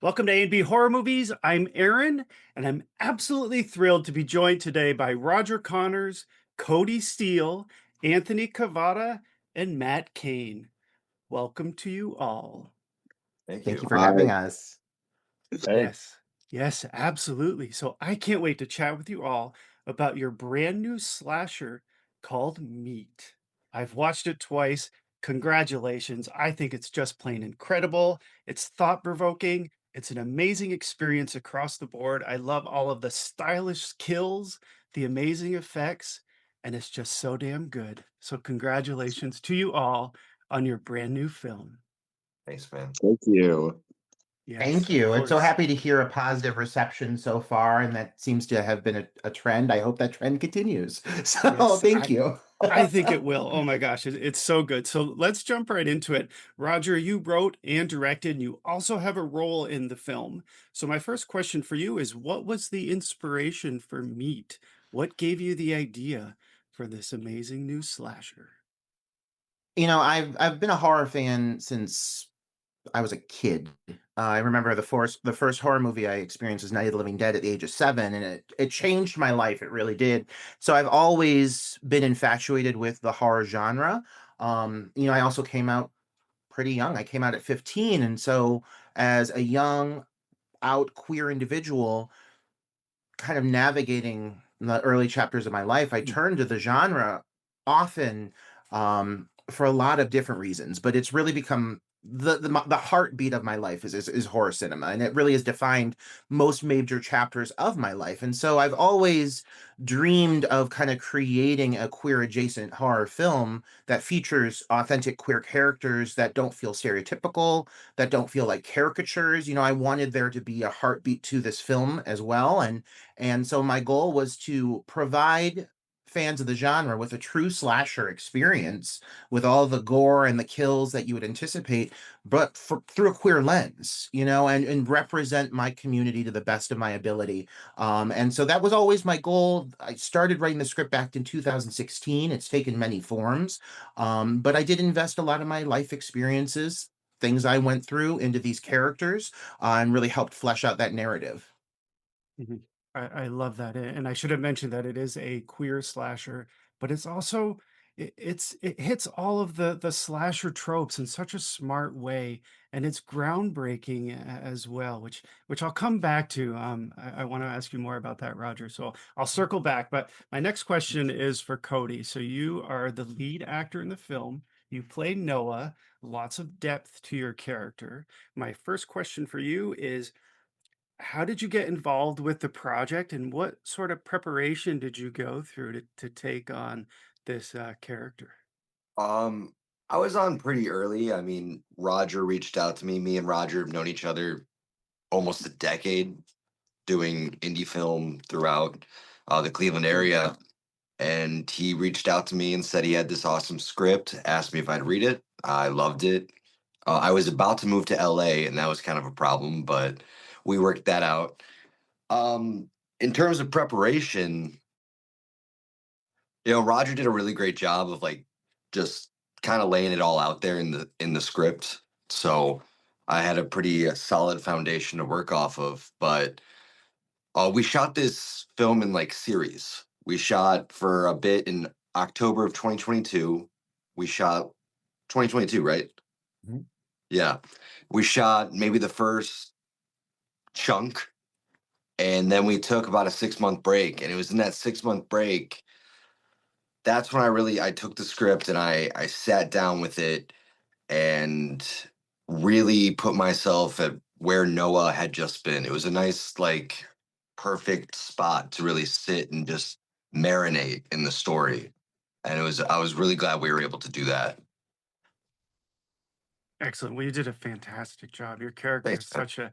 Welcome to A&B Horror Movies. I'm Aaron, and I'm absolutely thrilled to be joined today by Roger Connors, Cody Steele, Anthony Covatta, and Matt Kane. Welcome to you all. Thank Thank you. you for Hi. having us. Hey. Yes, absolutely. So I can't wait to chat with you all about your brand new slasher called Meat. I've watched it twice. Congratulations. I think it's just plain incredible. It's thought-provoking. It's an amazing experience across the board. I love all of the stylish kills, the amazing effects, and it's just so damn good. So congratulations to you all on your brand new film. Thanks, man. Thank you. Yes, Thank of you. And so course. happy to hear a positive reception so far, and that seems to have been a trend. I hope that trend continues. So Yes, thank you. I think it will. Oh my gosh, it's so good. So let's jump right into it. Roger, you wrote and directed, and you also have a role in the film. So my first question for you is, what was the inspiration for Meat? What gave you the idea for this amazing new slasher? I've been a horror fan since I was a kid. I remember the first horror movie I experienced was Night of the Living Dead at the age of 7, and it changed my life. It really did. So I've always been infatuated with the horror genre. I also came out pretty young. I came out at 15, and so as a young out queer individual, kind of navigating the early chapters of my life, I turned to the genre often for a lot of different reasons, but it's really become the heartbeat of my life is horror cinema, and it really has defined most major chapters of my life. And so I've always dreamed of kind of creating a queer adjacent horror film that features authentic queer characters that don't feel stereotypical, that don't feel like caricatures. I wanted there to be a heartbeat to this film as well, and so my goal was to provide fans of the genre with a true slasher experience with all the gore and the kills that you would anticipate, but through a queer lens, and represent my community to the best of my ability. And so that was always my goal. I started writing the script back in 2016. It's taken many forms, but I did invest a lot of my life experiences, things I went through, into these characters, and really helped flesh out that narrative. Mhm. I love that, and I should have mentioned that it is a queer slasher, but it's also it hits all of the slasher tropes in such a smart way, and it's groundbreaking as well, which I'll come back to. I want to ask you more about that, Roger. So I'll circle back, but my next question is for Cody. So you are the lead actor in the film. You play Noah. Lots of depth to your character. My first question for you is, how did you get involved with the project, and what sort of preparation did you go through to take on this character? Um, I was on pretty early. I mean, Roger reached out to me. Me and Roger have known each other almost a decade, doing indie film throughout the Cleveland area. And he reached out to me and said he had this awesome script, asked me if I'd read it. I loved it. I was about to move to LA, and that was kind of a problem, but we worked that out. In terms of preparation, Roger did a really great job of like just kind of laying it all out there in the script. So I had a pretty solid foundation to work off of. But we shot this film in like series. We shot for a bit in October of 2022. We shot 2022, right? Mhm. Yeah. We shot maybe the first chunk, and then we took about a 6 month break. And it was in that 6 month break that's when I took the script and I sat down with it and really put myself at where Noah had just been. It was a nice, like, perfect spot to really sit and just marinate in the story. And I was really glad we were able to do that. Excellent. Well, you did a fantastic job. Your character Thanks, is man.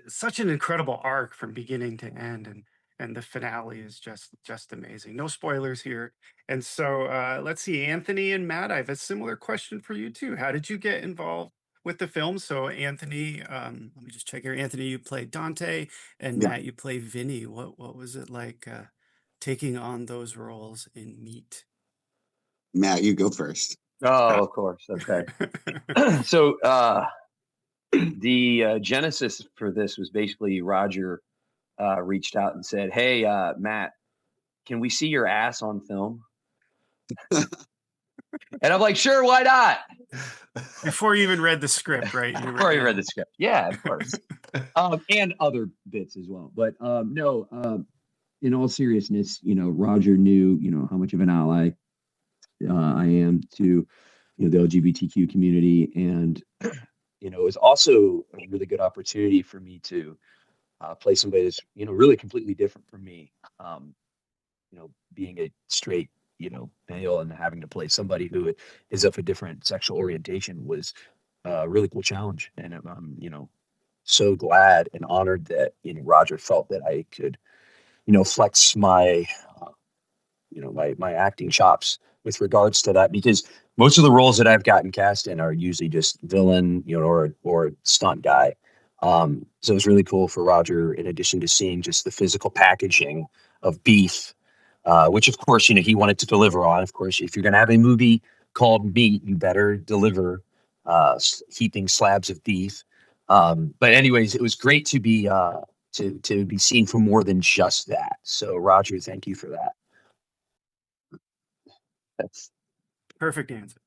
such an incredible arc from beginning to end, and the finale is just amazing. No spoilers here. And so let's see, Anthony and Matt, I have a similar question for you too. How did you get involved with the film? So Anthony, let me just check here. Anthony, you play Dante, and Yeah. Matt, you play Vinny. What was it like taking on those roles in Meat? Matt, you go first. Oh, of course. Okay. So, The genesis for this was basically Roger reached out and said, "Hey, Matt, can we see your ass on film?" And I'm like, "Sure, why not?" Before you even read the script, right? Before I read the script, yeah, of course, and other bits as well. But no, in all seriousness, Roger knew, how much of an ally I am to, the LGBTQ community, and it was also a really good opportunity for me to play somebody that's, really completely different from me. Being a straight, male and having to play somebody who is of a different sexual orientation was a really cool challenge. And I'm, so glad and honored that, Roger felt that I could, flex my, my acting chops with regards to that, because most of the roles that I've gotten cast in are usually just villain, or stunt guy. So it was really cool for Roger, in addition to seeing just the physical packaging of beef, which of course, he wanted to deliver on. Of course, if you're going to have a movie called Meat, you better deliver heaping slabs of beef. But anyways, it was great to be to be seen for more than just that. So Roger, thank you for that. That's Perfect answer.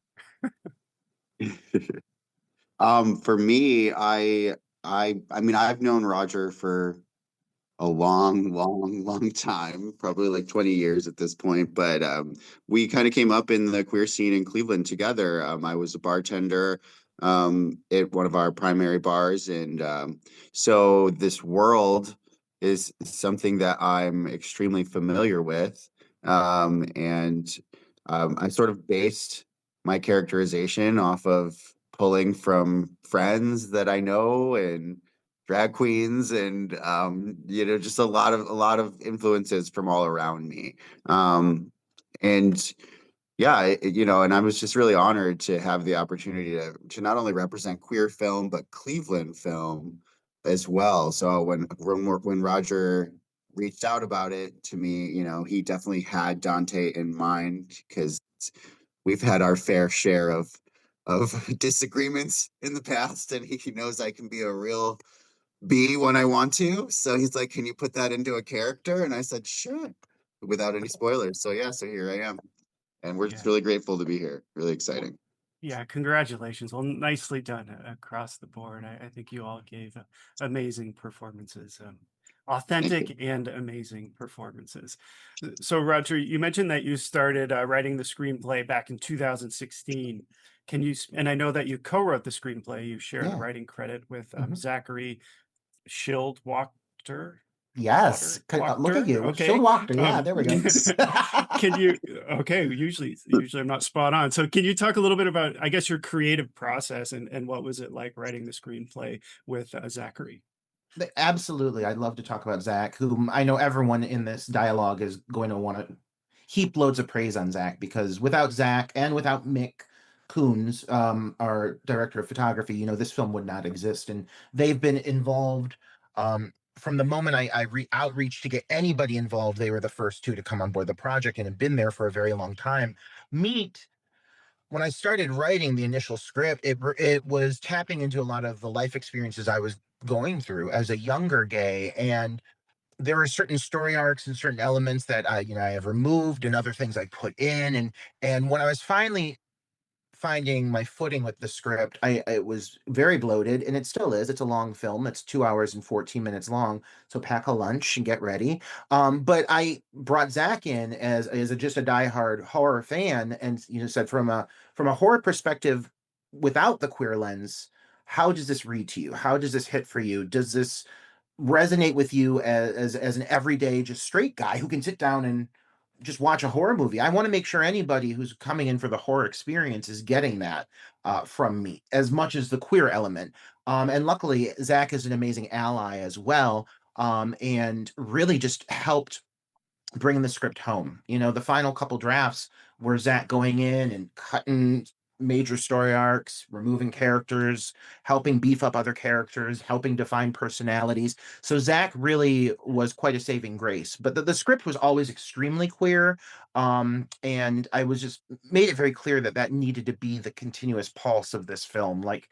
For me, I mean, I've known Roger for a long time, probably like 20 years at this point. But we kind of came up in the queer scene in Cleveland together. I was a bartender at one of our primary bars, and so this world is something that I'm extremely familiar with. And I sort of based my characterization off of pulling from friends that I know and drag queens and just a lot of influences from all around me. And yeah, and I was just really honored to have the opportunity to not only represent queer film but Cleveland film as well. So when Roger reached out about it to me, he definitely had Dante in mind, because we've had our fair share of disagreements in the past, and he knows I can be a real B when I want to. So he's like, "Can you put that into a character?" And I said, "Sure," without any spoilers. So yeah, so here I am. And we're just Yeah. really grateful to be here. Really exciting. Yeah, congratulations. Well, nicely done across the board. I think you all gave amazing performances, Thank authentic you. and amazing performances. So, Roger, you mentioned that you started writing the screenplay back in 2016. And I know that you co-wrote the screenplay. You share the Yeah. writing credit with Mhm. Zachary Shildwachter. Yes. Look at you. Okay. Shildwachter. Yeah, there we go. Can you, okay, usually I'm not spot on. So can you talk a little bit about, I guess, your creative process and what was it like writing the screenplay with Zachary? Absolutely. I'd love to talk about Zach, whom I know everyone in this dialogue is going to want to heap loads of praise on Zach, because without Zach and without Mick Coons, our director of photography, this film would not exist. And they've been involved from the moment I outreach to get anybody involved. They were the first two to come on board the project and have been there for a very long time. Meet When I started writing the initial script, it was tapping into a lot of the life experiences I was going through as a younger gay, and there were certain story arcs and certain elements that I have removed, and other things I put in, and when I was finally finding my footing with the script, it was very bloated, and it still is. It's a long film. It's 2 hours and 14 minutes long. So pack a lunch and get ready. But I brought Zach in as just a diehard horror fan, and said, from a horror perspective, without the queer lens, how does this read to you? How does this hit for you? Does this resonate with you as an everyday just straight guy who can sit down and just watch a horror movie? I want to make sure anybody who's coming in for the horror experience is getting that from me as much as the queer element. And luckily, Zach is an amazing ally as well, and really just helped bringing the script home. The final couple drafts were Zach going in and cutting major story arcs, removing characters, helping beef up other characters, helping define personalities. So Zach really was quite a saving grace. But the script was always extremely queer. And I was just made it very clear that needed to be the continuous pulse of this film. Like,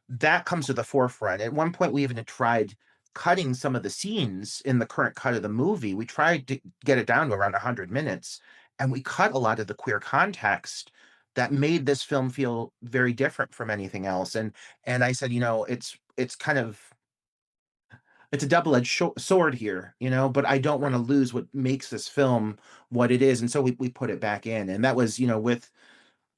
that comes to the forefront. At one point, we even had tried cutting some of the scenes in the current cut of the movie. We tried to get it down to around 100 minutes, and we cut a lot of the queer context that made this film feel very different from anything else. And I said, it's kind of it's a double-edged sword here, but I don't want to lose what makes this film what it is. And so we put it back in. And that was, with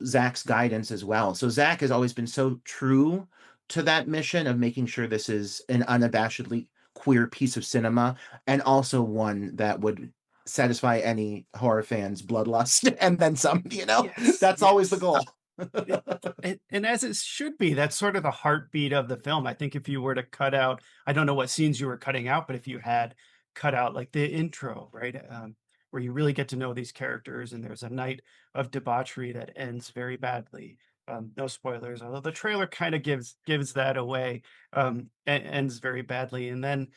Zach's guidance as well. So Zach has always been so true to that mission of making sure this is an unabashedly queer piece of cinema, and also one that would satisfy any horror fans' bloodlust and then some, Yes, That's always the yes. goal. And as it should be, that's sort of the heartbeat of the film. I think if you were to cut out, I don't know what scenes you were cutting out, but if you had cut out like the intro, right, where you really get to know these characters, and there's a night of debauchery that ends very badly. No spoilers, although the trailer kind of gives that away. Ends very badly, and then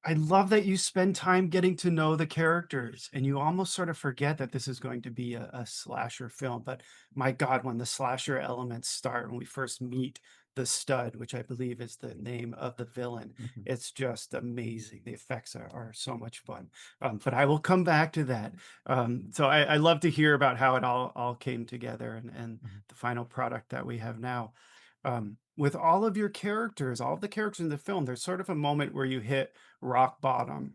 I love that you spend time getting to know the characters, and you almost sort of forget that this is going to be a slasher film. But my God, when the slasher elements start, when we first meet the stud, which I believe is the name of the villain, Mhm. it's just amazing. The effects are so much fun. But I will come back to that. So I love to hear about how it all came together, and Mhm. the final product that we have now. With all of your characters, all of the characters in the film, there's sort of a moment where you hit rock bottom.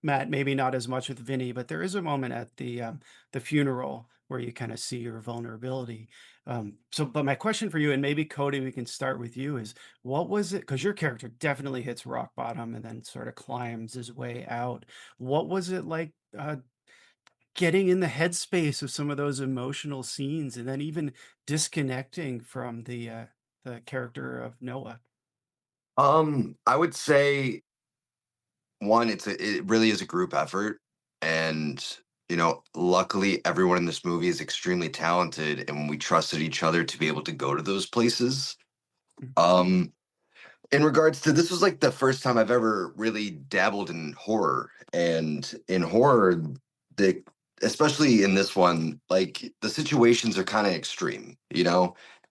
Matt, maybe not as much with Vinny, but there is a moment at the funeral where you kind of see your vulnerability. But my question for you, and maybe Cody, we can start with you, is what was it? Because your character definitely hits rock bottom and then sort of climbs his way out. What was it like getting in the headspace of some of those emotional scenes, and then even disconnecting from the character of Noah? I would say one, it really is a group effort, and luckily everyone in this movie is extremely talented, and we trusted each other to be able to go to those places. Mm. Um, in regards to this was like the first time I've ever really dabbled in horror, and in horror, the especially in this one, like the situations are kind of extreme,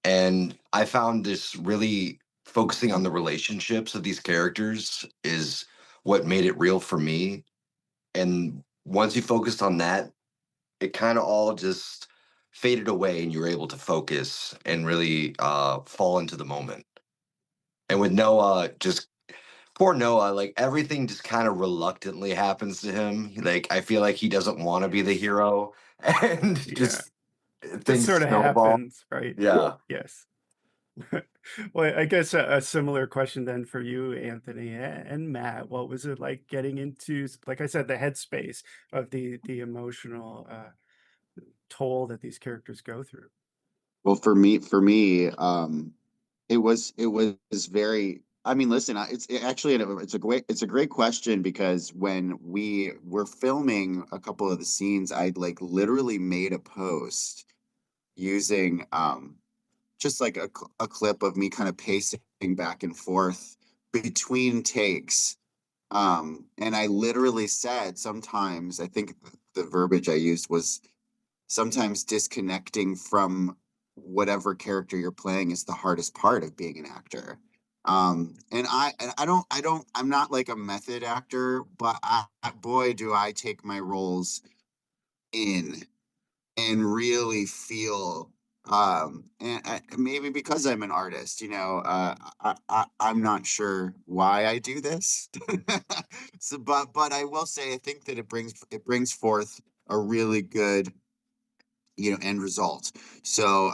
and I found this really focusing on the relationships of these characters is what made it real for me. And once you focused on that, it kind of all just faded away, and you were able to focus and really fall into the moment. And with Noah, just poor Noah, like everything just kind of reluctantly happens to him. Like I feel like he doesn't want to be the hero, and Yeah, just just things sort of snowball. happens, right? Yeah. Yes. Well, I guess a similar question then for you, Anthony and Matt. What was it like getting into, like I said, the headspace of the emotional toll that these characters go through? Well, for me, it was very. I mean, listen, actually it's a great question because when we were filming a couple of the scenes, I like literally made a post using just like a clip of me kind of pacing back and forth between takes. And I literally said sometimes, I think the verbiage I used was sometimes disconnecting from whatever character you're playing is the hardest part of being an actor. I'm not like a method actor, but boy, do I take my roles in and really feel and maybe because I'm an artist, I'm not sure why I do this. So but I will say I think that it brings forth a really good end result. So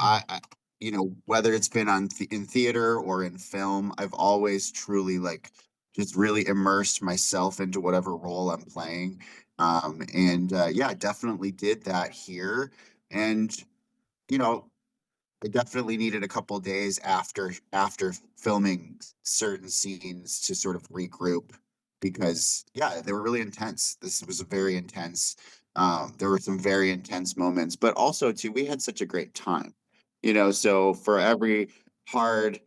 whether it's been in theater or in film, I've always truly like just really immersed myself into whatever role I'm playing. And yeah, I definitely did that here. And you know, I definitely needed a couple days after filming certain scenes to sort of regroup because yeah, they were really intense. This was a very intense. There were some very intense moments, but also too, we had such a great time. So for every hard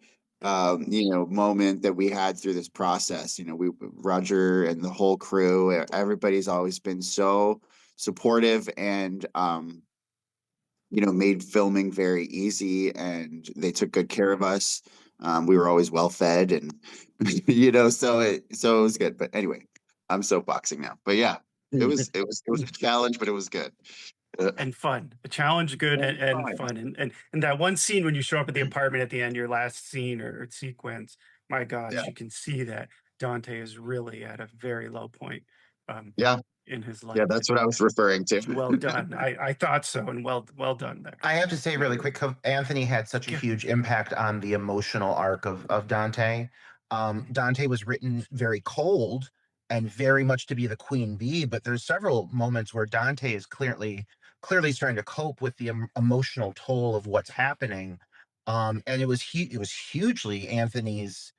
moment that we had through this process, we Roger and the whole crew, everybody's always been so supportive and made filming very easy and they took good care of us. We were always well fed, and so it was good. But anyway, I'm soapboxing now. But yeah, it was a challenge, but it was good. And fun. A challenge, good and fun. And that one scene when you show up at the apartment at the end, your last scene or sequence, my Yeah, gosh, you can see that Dante is really at a very low point um, yeah, in his yeah. life. That's what I was referring to. Well done. I thought so, and well done there. I have to say really quick, Anthony had such a Yeah. huge impact on the emotional arc of Dante. Dante was written very cold and very much to be the queen bee, but there's several moments where Dante is clearly starting to cope with the emotional toll of what's happening. And it was hugely Anthony's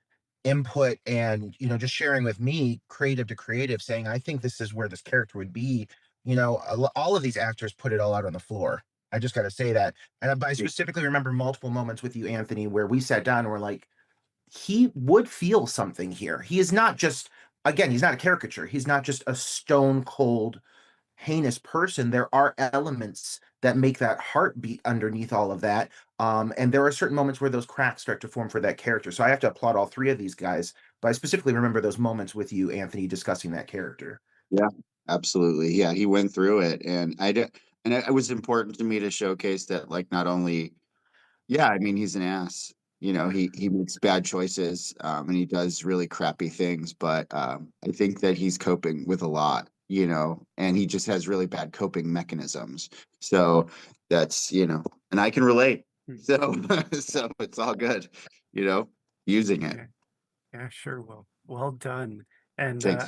input and just sharing with me creative to creative saying I think this is where this character would be. All of these actors put it all out on the floor. I just got to say that. And I specifically remember multiple moments with you, Anthony, where we sat down and we're like, he would feel something here. He is not just, again, he's not a caricature. He's not just a stone cold, heinous person. There are elements that make that heart beat underneath all of that. And there are certain moments where those cracks start to form for that character. So I have to applaud all three of these guys. But I specifically remember those moments with you, Anthony, discussing that character. Yeah, absolutely. Yeah, he went through it, and I did, and it was important to me to showcase that, like, not only, yeah, I mean, he's an ass. He makes bad choices, and he does really crappy things, but I think that he's coping with a lot, and he just has really bad coping mechanisms. So and I can relate. Hmm. So, so it's all good, using it. Yeah. Yeah, sure. Well done. And Thanks.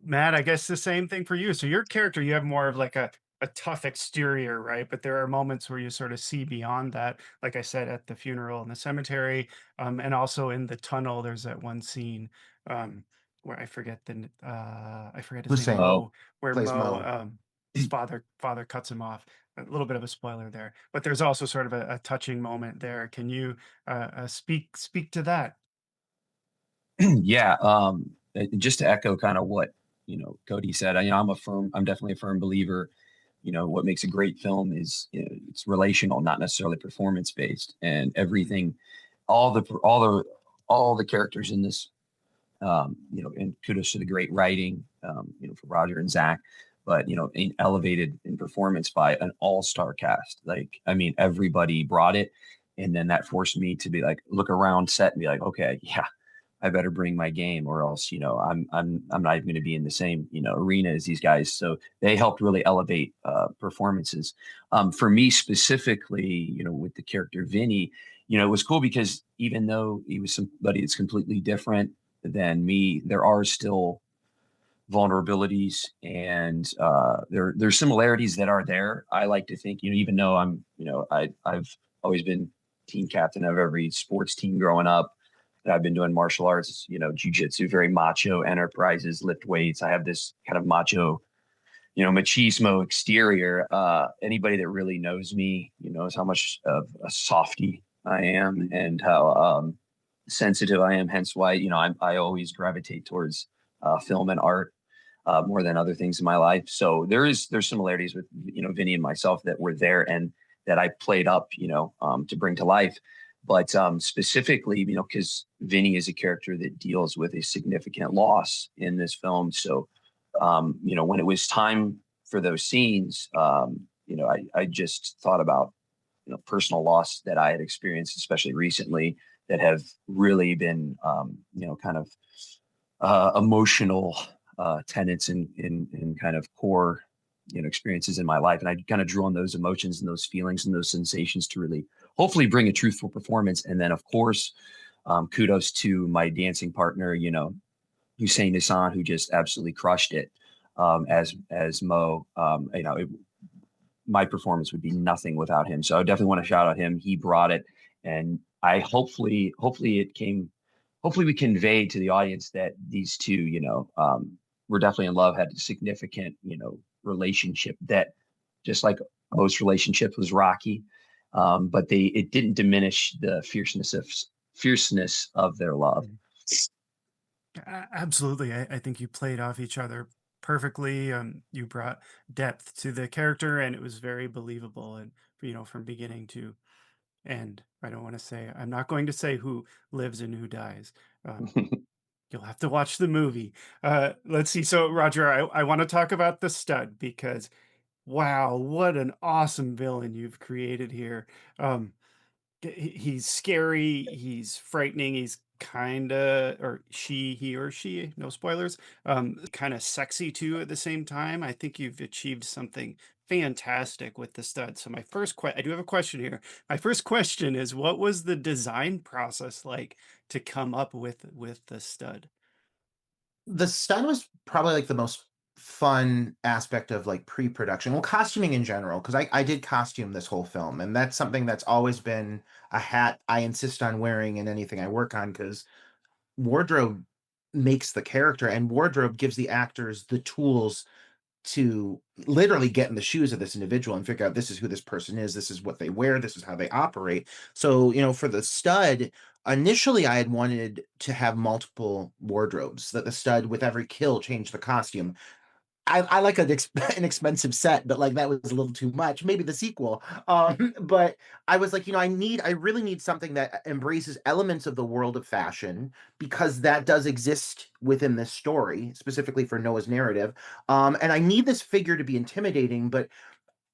Matt, I guess the same thing for you. So your character, you have more of like a tough exterior, right? But there are moments where you sort of see beyond that. Like I said, at the funeral in the cemetery, and also in the tunnel. There's that one scene where I forget his name, Hussein Oh, Mo, where plays Mo Mo. his father cuts him off. A little bit of a spoiler there, but there's also sort of a touching moment there. Can you speak to that? yeah. Just to echo kind of what Cody said. I'm definitely a firm believer. What makes a great film is it's relational, not necessarily performance based, and everything, all the characters in this, and kudos to the great writing, for Roger and Zach, but elevated in performance by an all-star cast. Like, I mean, everybody brought it, and then that forced me to be like, look around set and be like, okay, yeah, I better bring my game, or else I'm not even going to be in the same arena as these guys. So they helped really elevate performances. For me specifically, with the character Vinny, it was cool because even though he was somebody that's completely different than me, there are still vulnerabilities and there's similarities that are there. I like to think, even though I've always been team captain of every sports team growing up. And I've been doing martial arts, jujitsu, very macho enterprises, lift weights. I have this kind of macho, machismo exterior. Anybody that really knows me, knows how much of a softy I am and how sensitive I am. Hence why, I always gravitate towards film and art more than other things in my life. So there's similarities with Vinny and myself that were there and that I played up to bring to life. But specifically, because Vinny is a character that deals with a significant loss in this film. So when it was time for those scenes, I just thought about personal loss that I had experienced, especially recently, that have really been kind of emotional tenets and kind of core experiences in my life, and I kind of drew on those emotions and those feelings and those sensations to really hopefully bring a truthful performance. And then of course, kudos to my dancing partner, Hussein Hassan, who just absolutely crushed it as Mo. My performance would be nothing without him, so I definitely want to shout out him. He brought it, and I hopefully we conveyed to the audience that these two, were definitely in love, had a significant, relationship that, just like most relationships, was rocky, but it didn't diminish the fierceness of their love. Absolutely. I think you played off each other perfectly. You brought depth to the character, and it was very believable. And from beginning to and I'm not going to say who lives and who dies. Um, You'll have to watch the movie. Let's see. So, Roger, I want to talk about the stud because, wow, what an awesome villain you've created here. Um, he's scary, he's frightening, he's kind of, or he or she, no spoilers, kind of sexy too at the same time. I think you've achieved something fantastic with the stud. So, I do have a question here. My first question is, what was the design process like to come up with the stud? The stun was probably like the most fun aspect of like pre-production. Well, costuming in general, because I did costume this whole film, and that's something that's always been a hat I insist on wearing in anything I work on because wardrobe makes the character, and wardrobe gives the actors the tools to literally get in the shoes of this individual and figure out this is who this person is, this is what they wear, this is how they operate. So, for the stud, initially I had wanted to have multiple wardrobes, that the stud with every kill changed the costume. I like an expensive set, but like that was a little too much. Maybe the sequel. But I was like, I really need something that embraces elements of the world of fashion because that does exist within this story, specifically for Noah's narrative. And I need this figure to be intimidating, but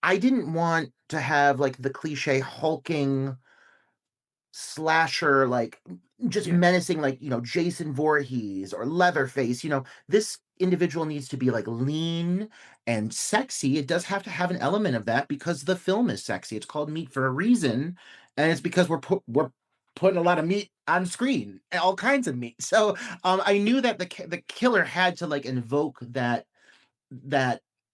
I didn't want to have like the cliche hulking slasher, like just Yeah. menacing, like Jason Voorhees or Leatherface. This individual needs to be like lean and sexy. It does have to have an element of that because the film is sexy. It's called Meat for a reason, and it's because we're putting a lot of meat on screen, all kinds of meat. So I knew that the killer had to like invoke that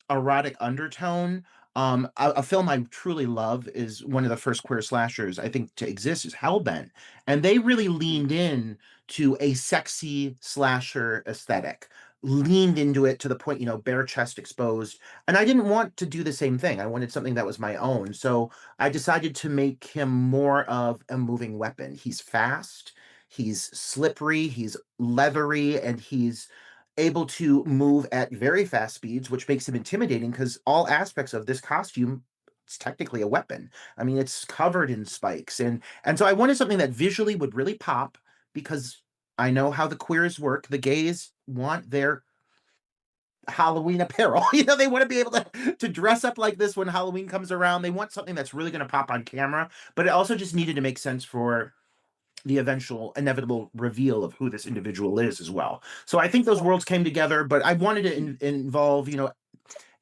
erotic undertone. A film I truly love is one of the first queer slashers I think to exist is Hellbent, and they really leaned in to a sexy slasher aesthetic, leaned into it to the point, bare chest exposed. And I didn't want to do the same thing. I wanted something that was my own. So I decided to make him more of a moving weapon. He's fast, he's slippery, he's leathery, and he's able to move at very fast speeds, which makes him intimidating because all aspects of this costume, it's technically a weapon. I mean, it's covered in spikes, and so I wanted something that visually would really pop because I know how the queers work. The gays want their Halloween apparel. They want to be able to dress up like this when Halloween comes around. They want something that's really going to pop on camera, but it also just needed to make sense for the eventual inevitable reveal of who this individual is as well. So I think those worlds came together, but I wanted to involve,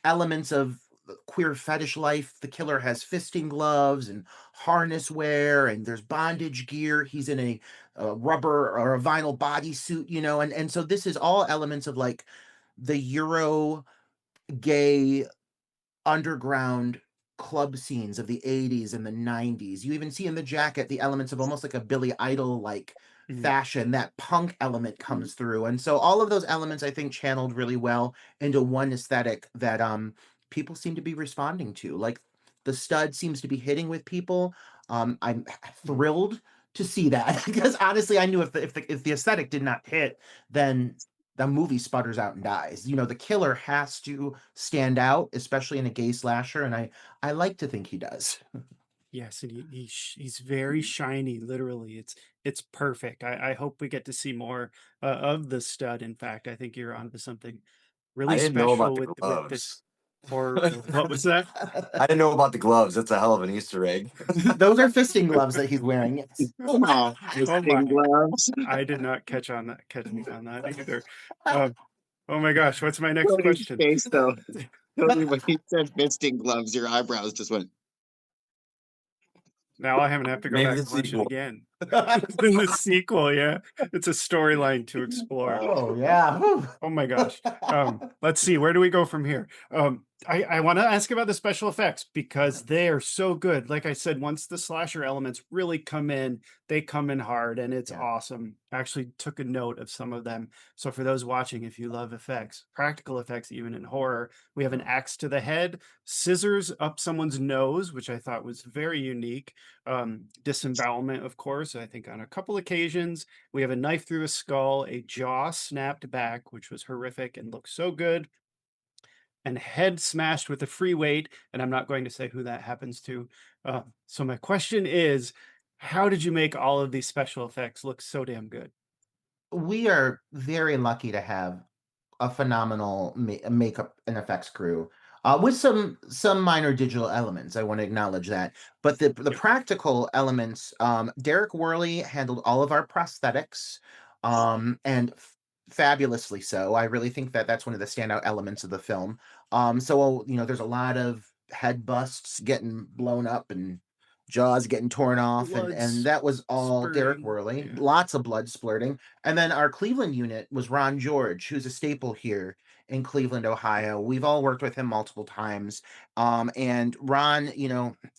elements of queer fetish life. The killer has fisting gloves and harness wear, and there's bondage gear. He's in a rubber or a vinyl bodysuit, and so this is all elements of like the Euro gay underground club scenes of the 80s and the 90s. You even see in the jacket the elements of almost like a Billy Idol like Mhm. fashion. That punk element comes through. And so all of those elements I think channeled really well into one aesthetic that people seem to be responding to. Like the stud seems to be hitting with people. I'm thrilled to see that because honestly I knew if the aesthetic did not hit, then the movie sputters out and dies. The killer has to stand out, especially in a gay slasher, and I like to think he does. Yes, and he's very shiny, literally. It's perfect. I hope we get to see more of the stud. In fact, I think you're onto something I really didn't know about special the with this gloves. horror. What was that? I didn't know about the gloves. That's a hell of an Easter egg. Those are fisting gloves that he's wearing. Yes. Oh, Oh my! fisting gloves. I did not catch on that either. Oh my gosh, what's my next Cody's question? face, though. Cody, when he said fisting gloves, your eyebrows just went. Now I have to go Maybe back the and watch it sequel. again. In the sequel, yeah, it's a storyline to explore. Oh yeah. Whew. Oh my gosh. Let's see, where do we go from here? I want to ask about the special effects because they are so good. Like I said, once the slasher elements really come in, they come in hard and it's Yeah. awesome. I actually took a note of some of them. So for those watching, if you love effects, practical effects, even in horror, we have an axe to the head, scissors up someone's nose, which I thought was very unique. Disembowelment, of course, I think on a couple occasions. We have a knife through a skull, a jaw snapped back, which was horrific and looked so good. and head smashed with a free weight. And I'm not going to say who that happens to. So my question is, how did you make all of these special effects look so damn good? We are very lucky to have a phenomenal makeup and effects crew, with some minor digital elements. I want to acknowledge that, but the Yep. practical elements. Derek Worley handled all of our prosthetics, and fabulously so. I really think that that's one of the standout elements of the film. So there's a lot of head busts getting blown up and jaws getting torn off, Blood and that was all Derek spurting. Worley. Yeah. Lots of blood splurting. And then our Cleveland unit was Ron George, who's a staple here in Cleveland, Ohio. We've all worked with him multiple times. And Ron,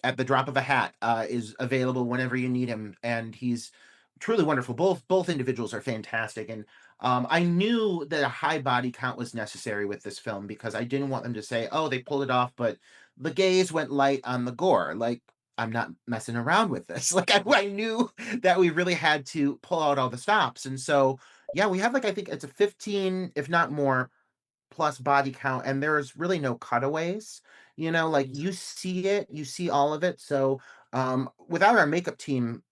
at the drop of a hat, is available whenever you need him. And he's truly wonderful. Both individuals are fantastic. And I knew that a high body count was necessary with this film because I didn't want them to say, oh, they pulled it off, but the gays went light on the gore. Like, I'm not messing around with this. Like I knew that we really had to pull out all the stops. And so, yeah, we have I think it's a 15, if not more, plus body count. And there's really no cutaways, like you see it, you see all of it. So without our makeup team,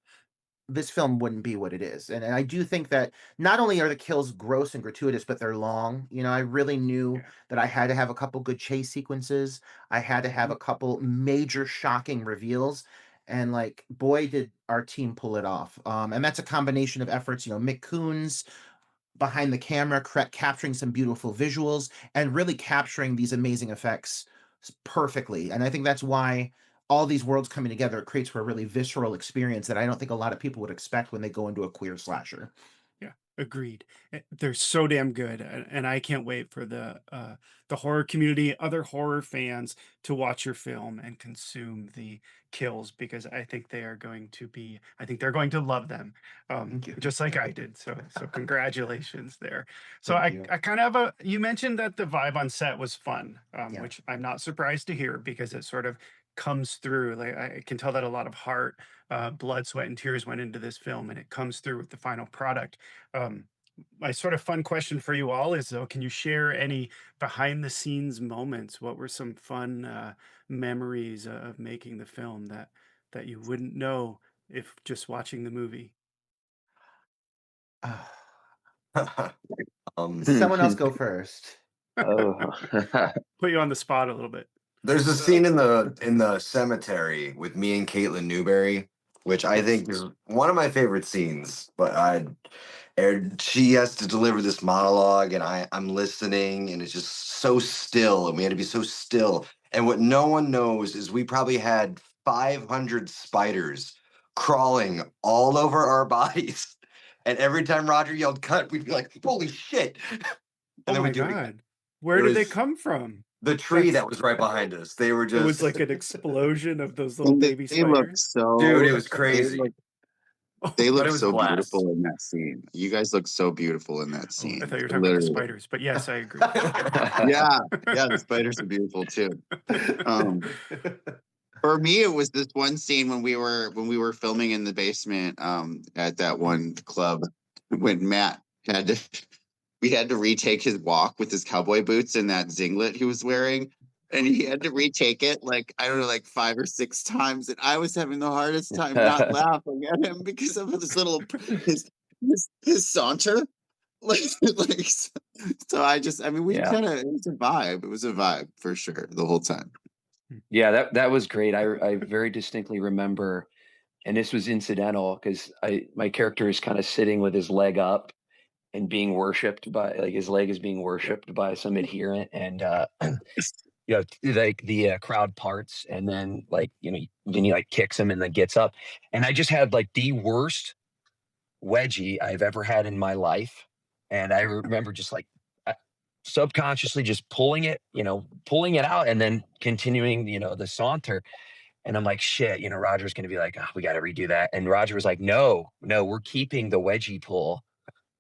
this film wouldn't be what it is. And I do think that not only are the kills gross and gratuitous, but they're long. I really knew Yeah. that I had to have a couple good chase sequences. I had to have a couple major shocking reveals. And boy, did our team pull it off. And that's a combination of efforts, Mick Coons behind the camera, capturing some beautiful visuals and really capturing these amazing effects perfectly. And I think that's why all these worlds coming together, it creates for a really visceral experience that I don't think a lot of people would expect when they go into a queer slasher. Yeah, agreed. They're so damn good, and I can't wait for the horror community, other horror fans, to watch your film and consume the kills because I think they are going to be. I think they're going to love them, Thank you. just like I did. So congratulations there. So Thank I you. I kind of have a. You mentioned that the vibe on set was fun, Yeah. which I'm not surprised to hear because it sort of comes through. Like I can tell that a lot of heart, blood, sweat, and tears went into this film, and it comes through with the final product. um, my sort of fun question for you all is though, can you share any behind the scenes moments? What were some fun memories of making the film that you wouldn't know if just watching the movie? Someone else go first. Oh, Put you on the spot a little bit. There's a scene in the cemetery with me and Caitlin Newberry, which I think is one of my favorite scenes. But she has to deliver this monologue, and I'm listening, and it's just so still, and we had to be so still. And what no one knows is we probably had 500 spiders crawling all over our bodies. And every time Roger yelled cut, we'd be like, "Holy shit!" And Oh then we my do it again. god, where It did they was come from? the tree That's that was right behind us. They were it was just, like an explosion of those little And baby they look spiders. so dude, it was they crazy. look Oh, they But look it was a so blast. beautiful in that scene. You guys look so beautiful in that I scene. thought you were talking about the Literally. spiders, but yes, I agree. Yeah, the spiders are beautiful too. Um, for me, it was this one scene when we were filming in the basement at that one club when Matt had to we had to retake his walk with his cowboy boots and that singlet he was wearing. And he had to retake it I don't know, 5 or 6 times. And I was having the hardest time not laughing at him because of his saunter. So we yeah. kind of, it was a vibe. It was a vibe for sure the whole time. Yeah, that was great. I very distinctly remember, and this was incidental because my character is kind of sitting with his leg up and being worshipped by his leg is being worshipped by some adherent, and the crowd parts, and then Vinny kicks him and then gets up, and I just had the worst wedgie I've ever had in my life, and I remember just subconsciously just pulling it out and then continuing the saunter. And I'm like, shit, Roger's going to be like, oh, we got to redo that. And Roger was like, no, we're keeping the wedgie pull.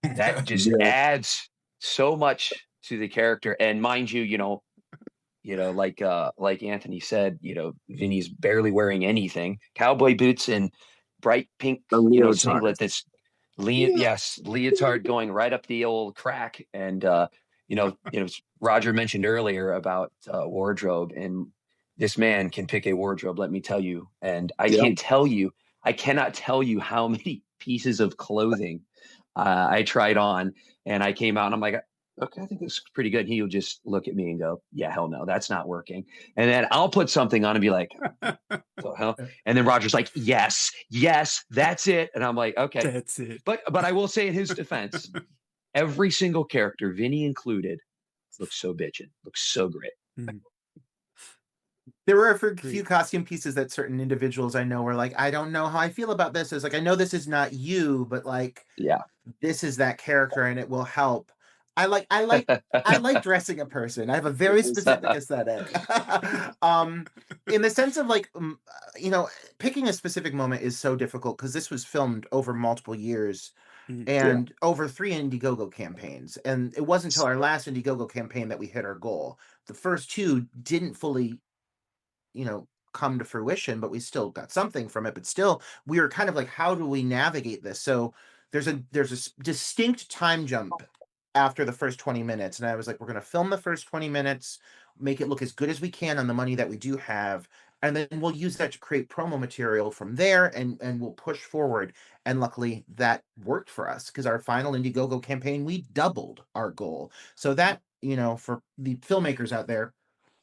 That just Yeah. adds so much to the character. And mind you, like Anthony said, Vinny's barely wearing anything, cowboy boots and bright pink, A leotard. singlet that's leotard going right up the old crack. And Roger mentioned earlier about wardrobe, and this man can pick a wardrobe, let me tell you. And Yeah. I cannot tell you how many pieces of clothing I tried on, and I came out and I'm like, okay, I think this is pretty good. He would just look at me and go, yeah, hell no, that's not working. And then I'll put something on and be like, the hell? And then Roger's like, yes, that's it. And I'm like, okay. That's it. But I will say in his defense, every single character, Vinny included, looks so bitchin', looks so great. Mhm. There were a few Agreed. costume pieces that certain individuals I know were like, I don't know how I feel about this. It's like, I know this is not you, but like, Yeah. this is that character and it will help. I like dressing a person. I have a very specific aesthetic. In the sense of like, picking a specific moment is so difficult because this was filmed over multiple years Mhm. and over 3 Indiegogo campaigns. And it wasn't until our last Indiegogo campaign that we hit our goal. The first 2 didn't fully, come to fruition, but we still got something from it. But still, we were kind of like, how do we navigate this? So there's a distinct time jump after the first 20 minutes. And I was like, we're going to film the first 20 minutes, make it look as good as we can on the money that we do have. And then we'll use that to create promo material from there and we'll push forward. And luckily that worked for us because our final Indiegogo campaign, we doubled our goal. So that, for the filmmakers out there,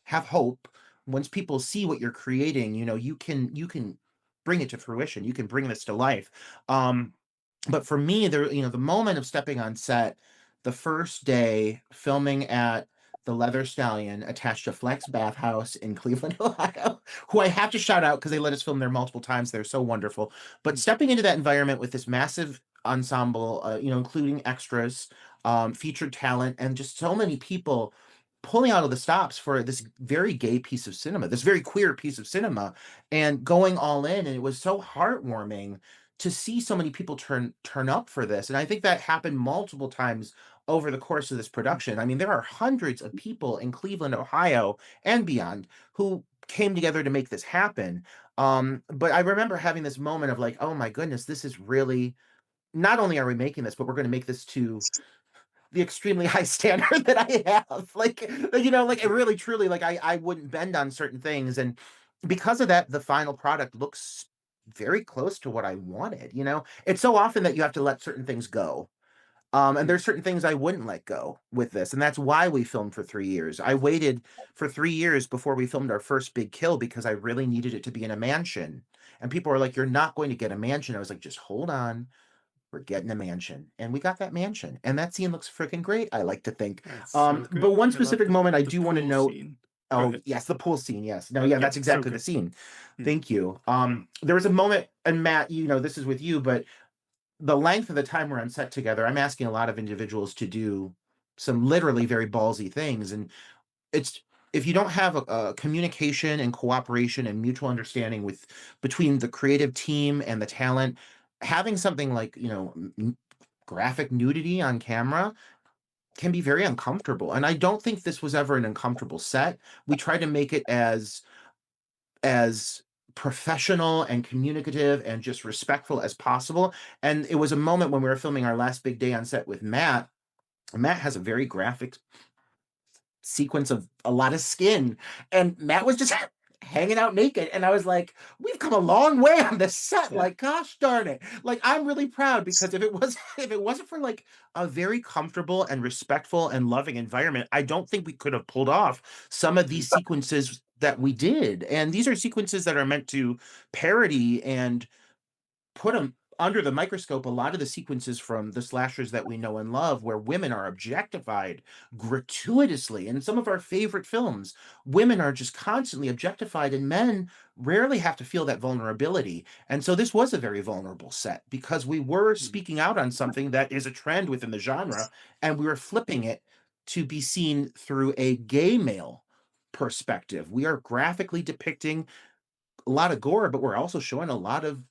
have hope. Once people see what you're creating, you can bring it to fruition. You can bring this to life. But for me, the moment of stepping on set, the first day filming at the Leather Stallion attached to Flex Bathhouse in Cleveland, Ohio, who I have to shout out because they let us film there multiple times. They're so wonderful. But stepping into that environment with this massive ensemble, including extras, featured talent, and just so many people pulling out of the stops for this very gay piece of cinema, this very queer piece of cinema, and going all in. And it was so heartwarming to see so many people turn up for this. And I think that happened multiple times over the course of this production. I mean, there are hundreds of people in Cleveland, Ohio, and beyond who came together to make this happen. But I remember having this moment of like, oh my goodness, this is really, not only are we making this, but we're going to make this to the extremely high standard that I have. Like, like, I really truly, like, I wouldn't bend on certain things. And because of that, the final product looks very close to what I wanted. It's so often that you have to let certain things go. And there's certain things I wouldn't let go with this. And that's why we filmed for 3 years. I waited for 3 years before we filmed our first big kill because I really needed it to be in a mansion. And people were like, you're not going to get a mansion. I was like, just hold on, we're getting a mansion. And we got that mansion. And that scene looks freaking great, I like to think. That's so But good. one I love specific moment I the do want to pool note. scene. Go Oh, ahead. yes, the pool scene. Yes. No, yeah, that's so exactly the good. scene. Mm. Thank you. There was a moment, and Matt, this is with you, but the length of the time we're on set together, I'm asking a lot of individuals to do some literally very ballsy things. And it's, if you don't have a communication and cooperation and mutual understanding between the creative team and the talent, having something like, graphic nudity on camera can be very uncomfortable. And I don't think this was ever an uncomfortable set. We tried to make it as professional and communicative and just respectful as possible. And it was a moment when we were filming our last big day on set with Matt. Matt has a very graphic sequence of a lot of skin, and Matt was just hanging out naked. And I was like, we've come a long way on this set. Yeah. Like, gosh darn it. Like, I'm really proud because if it wasn't for like a very comfortable and respectful and loving environment, I don't think we could have pulled off some of these sequences that we did. And these are sequences that are meant to parody and put them under the microscope a lot of the sequences from the slashers that we know and love, where women are objectified gratuitously. In some of our favorite films, women are just constantly objectified, and men rarely have to feel that vulnerability. And so this was a very vulnerable set because we were speaking out on something that is a trend within the genre, and we were flipping it to be seen through a gay male perspective. We are graphically depicting a lot of gore, but we're also showing a lot of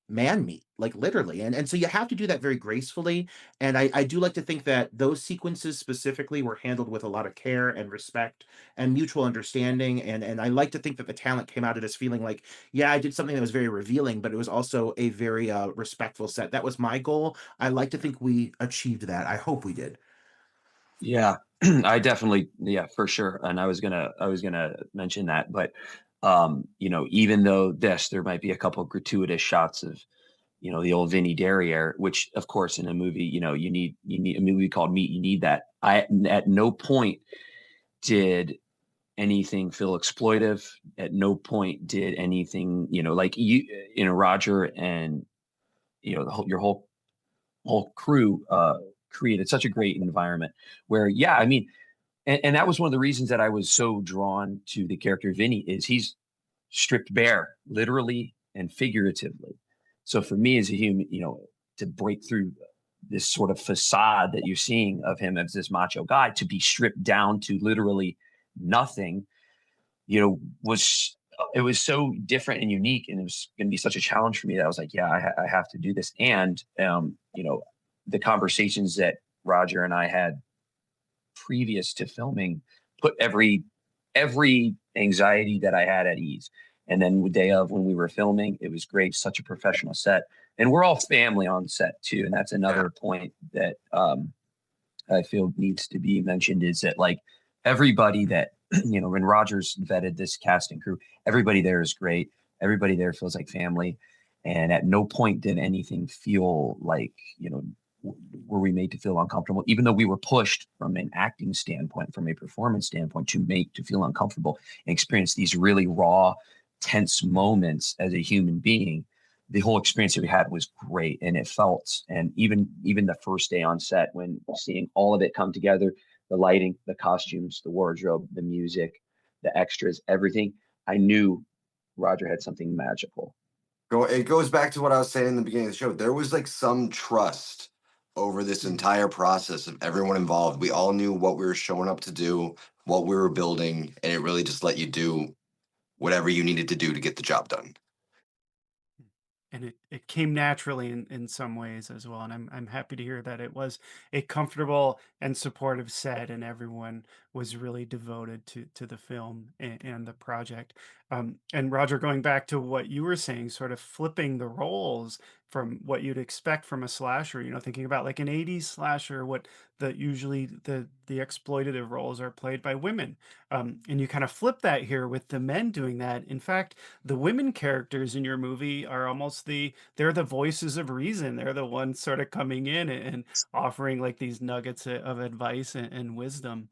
man meat, like literally. And so you have to do that very gracefully. And I do like to think that those sequences specifically were handled with a lot of care and respect and mutual understanding. And I like to think that the talent came out of this feeling like, yeah, I did something that was very revealing, but it was also a very respectful set. That was my goal. I like to think we achieved that. I hope we did. Yeah. I definitely, yeah, for sure. And I was gonna mention that, but even though there might be a couple gratuitous shots of, the old Vinny derriere, which of course in a movie, you need a movie called Meat, you need that. I at no point did anything feel exploitive. At no point did anything, like Roger and your whole crew created such a great environment where, yeah, I mean, and that was one of the reasons that I was so drawn to the character Vinny is he's stripped bare, literally and figuratively. So for me as a human, to break through this sort of facade that you're seeing of him as this macho guy, to be stripped down to literally nothing, was it was so different and unique, and it was going to be such a challenge for me that I was like, yeah, I have to do this. And the conversations that Roger and I had previous to filming put every anxiety that I had at ease. And then the day of when we were filming, it was great, such a professional set. And we're all family on set too. And that's another point that I feel needs to be mentioned is that like everybody that, when Rogers vetted this cast and crew, everybody there is great. Everybody there feels like family. And at no point did anything feel like, were we made to feel uncomfortable, even though we were pushed from an acting standpoint, from a performance standpoint to feel uncomfortable and experience these really raw, tense moments as a human being. The whole experience that we had was great, and it felt, and even the first day on set when seeing all of it come together, the lighting, the costumes, the wardrobe, the music, the extras, everything, I knew Roger had something magical. It goes back to what I was saying in the beginning of the show. There was like some trust over this entire process of everyone involved. We all knew what we were showing up to do, what we were building, and it really just let you do whatever you needed to do to get the job done. And it came naturally in some ways as well. And I'm happy to hear that it was a comfortable and supportive set, and everyone was really devoted to the film and the project. And Roger, going back to what you were saying, sort of flipping the roles from what you'd expect from a slasher, thinking about like an 80s slasher, what usually the exploitative roles are played by women. And you kind of flip that here with the men doing that. In fact, the women characters in your movie are almost they're the voices of reason. They're the ones sort of coming in and offering like these nuggets of advice and wisdom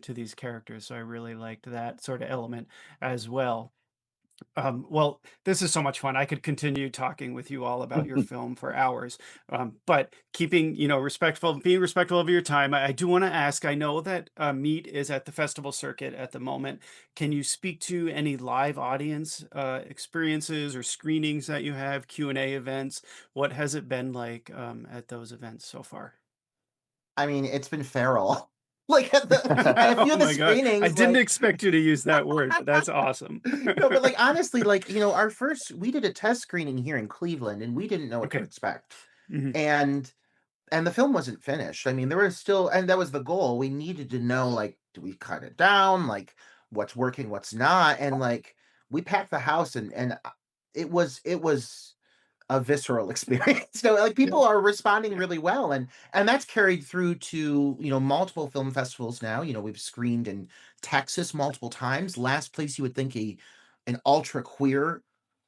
to these characters. So I really liked that sort of element as well. Well, this is so much fun. I could continue talking with you all about your film for hours. But keeping, being respectful of your time, I do want to ask, I know that Meat is at the festival circuit at the moment. Can you speak to any live audience experiences or screenings that you have, Q&A events? What has it been like at those events so far? I mean, it's been feral. Like at a few Oh of the my God. I screenings, didn't like expect you to use that word, but that's awesome. no, but like honestly, like we did a test screening here in Cleveland, and we didn't know what to Okay. expect, Hmm. and the film wasn't finished. I mean, there was still, and that was the goal. We needed to know, like, do we cut it down? Like, what's working, what's not, and like we packed the house, and it was a visceral experience. So like Yeah. people are responding really well, and that's carried through to multiple film festivals now. We've screened in Texas multiple times. Last place you would think an ultra queer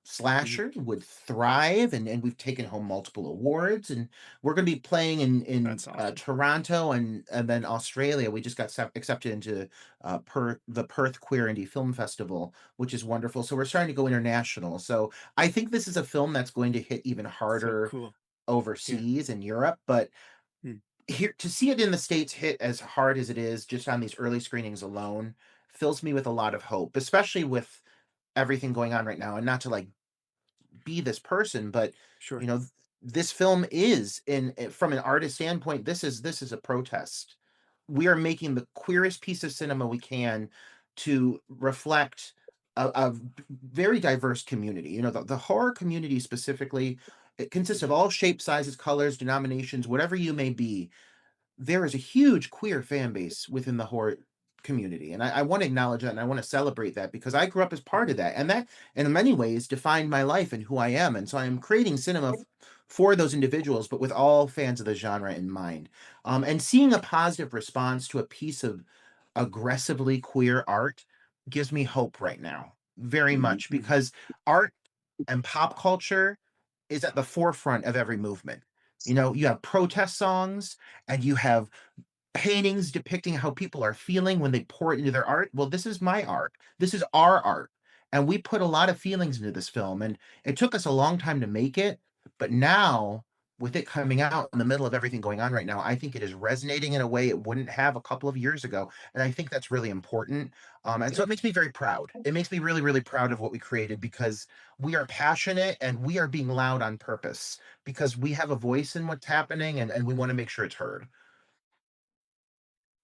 Hmm. slasher would thrive, and we've taken home multiple awards, and we're going to be playing in That's awesome. Toronto and then Australia. We just got accepted into the Perth Queer Indie Film Festival, which is wonderful. So we're starting to go international. So I think this is a film that's going to hit even So harder cool. Yeah. overseas in Europe, but Mm. here to see it in the States hit as hard as it is just on these early screenings alone fills me with a lot of hope, especially with everything going on right now. And not to like be this person, but you Sure. know, th- this film is from an artist standpoint, this is a protest. We are making the queerest piece of cinema we can to reflect a very diverse community. The horror community specifically, it consists of all shapes, sizes, colors, denominations, whatever you may be. There is a huge queer fan base within the horror community, and I want to acknowledge that, and I want to celebrate that because I grew up as part Mhm. of that, and that in many ways defined my life and who I am. And so I am creating cinema for those individuals, but with all fans of the genre in mind. And seeing a positive response to a piece of aggressively queer art gives me hope right now, very much, Mhm. because art and pop culture is at the forefront of every movement. You know, you have protest songs and you have paintings depicting how people are feeling when they pour it into their art. Well, this is my art. This is our art. And we put a lot of feelings into this film. And it took us a long time to make it. But now, with it coming out in the middle of everything going on right now, I think it is resonating in a way it wouldn't have a couple of years ago. And I think that's really important. And so it makes me very proud. It makes me really, really proud of what we created, because we are passionate and we are being loud on purpose, because we have a voice in what's happening, and we want to make sure it's heard.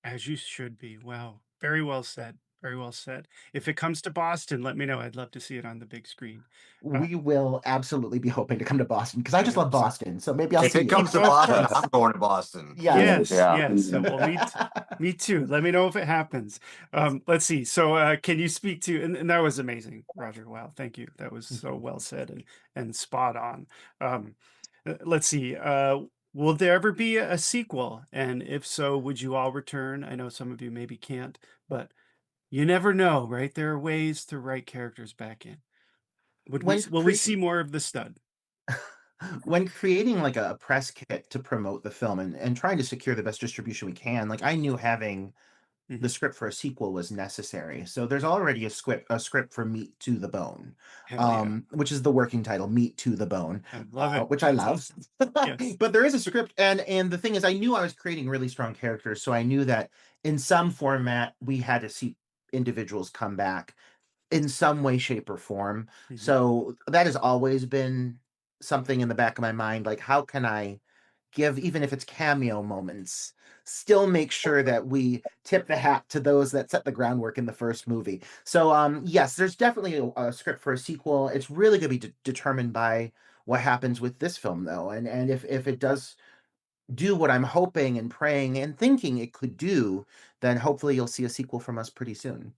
As you should be. Wow. Very well said. Very well said. If it comes to Boston, let me know. I'd love to see it on the big screen. Uh, We will absolutely be hoping to come to Boston, because I I just love hope so. Boston. So maybe I'll If see it you. comes to Of Boston, course. I'm going to Boston. Yes. Yes, Yeah. yes. Well, me too. Let me know if it happens. Let's see. So, can you speak to? And that was amazing, Roger. Wow, thank you. That was so well said and spot on. Um, let's see. Will there ever be a sequel? And if so, would you all return? I know some of you maybe can't, but you never know, right? There are ways to write characters back in. When Will we see creating more of the stud? when creating like a press kit to promote the film, and trying to secure the best distribution we can, like I knew having the Mhm. script for a sequel was necessary. So there's already a script for Meat to the Bone, Hell yeah. which is the working title, Meat to the Bone, I love it. which I That's love. awesome. Yes. But there is a script, and the thing is, I knew I was creating really strong characters, so I knew that in some format we had to see individuals come back in some way, shape, or form. Mhm. So that has always been something in the back of my mind. Like, how can I give, even if it's cameo moments, still make sure that we tip the hat to those that set the groundwork in the first movie? So, yes, there's definitely a script for a sequel. It's really going to be determined by what happens with this film, though, and if it does do what I'm hoping and praying and thinking it could do, then hopefully you'll see a sequel from us pretty soon.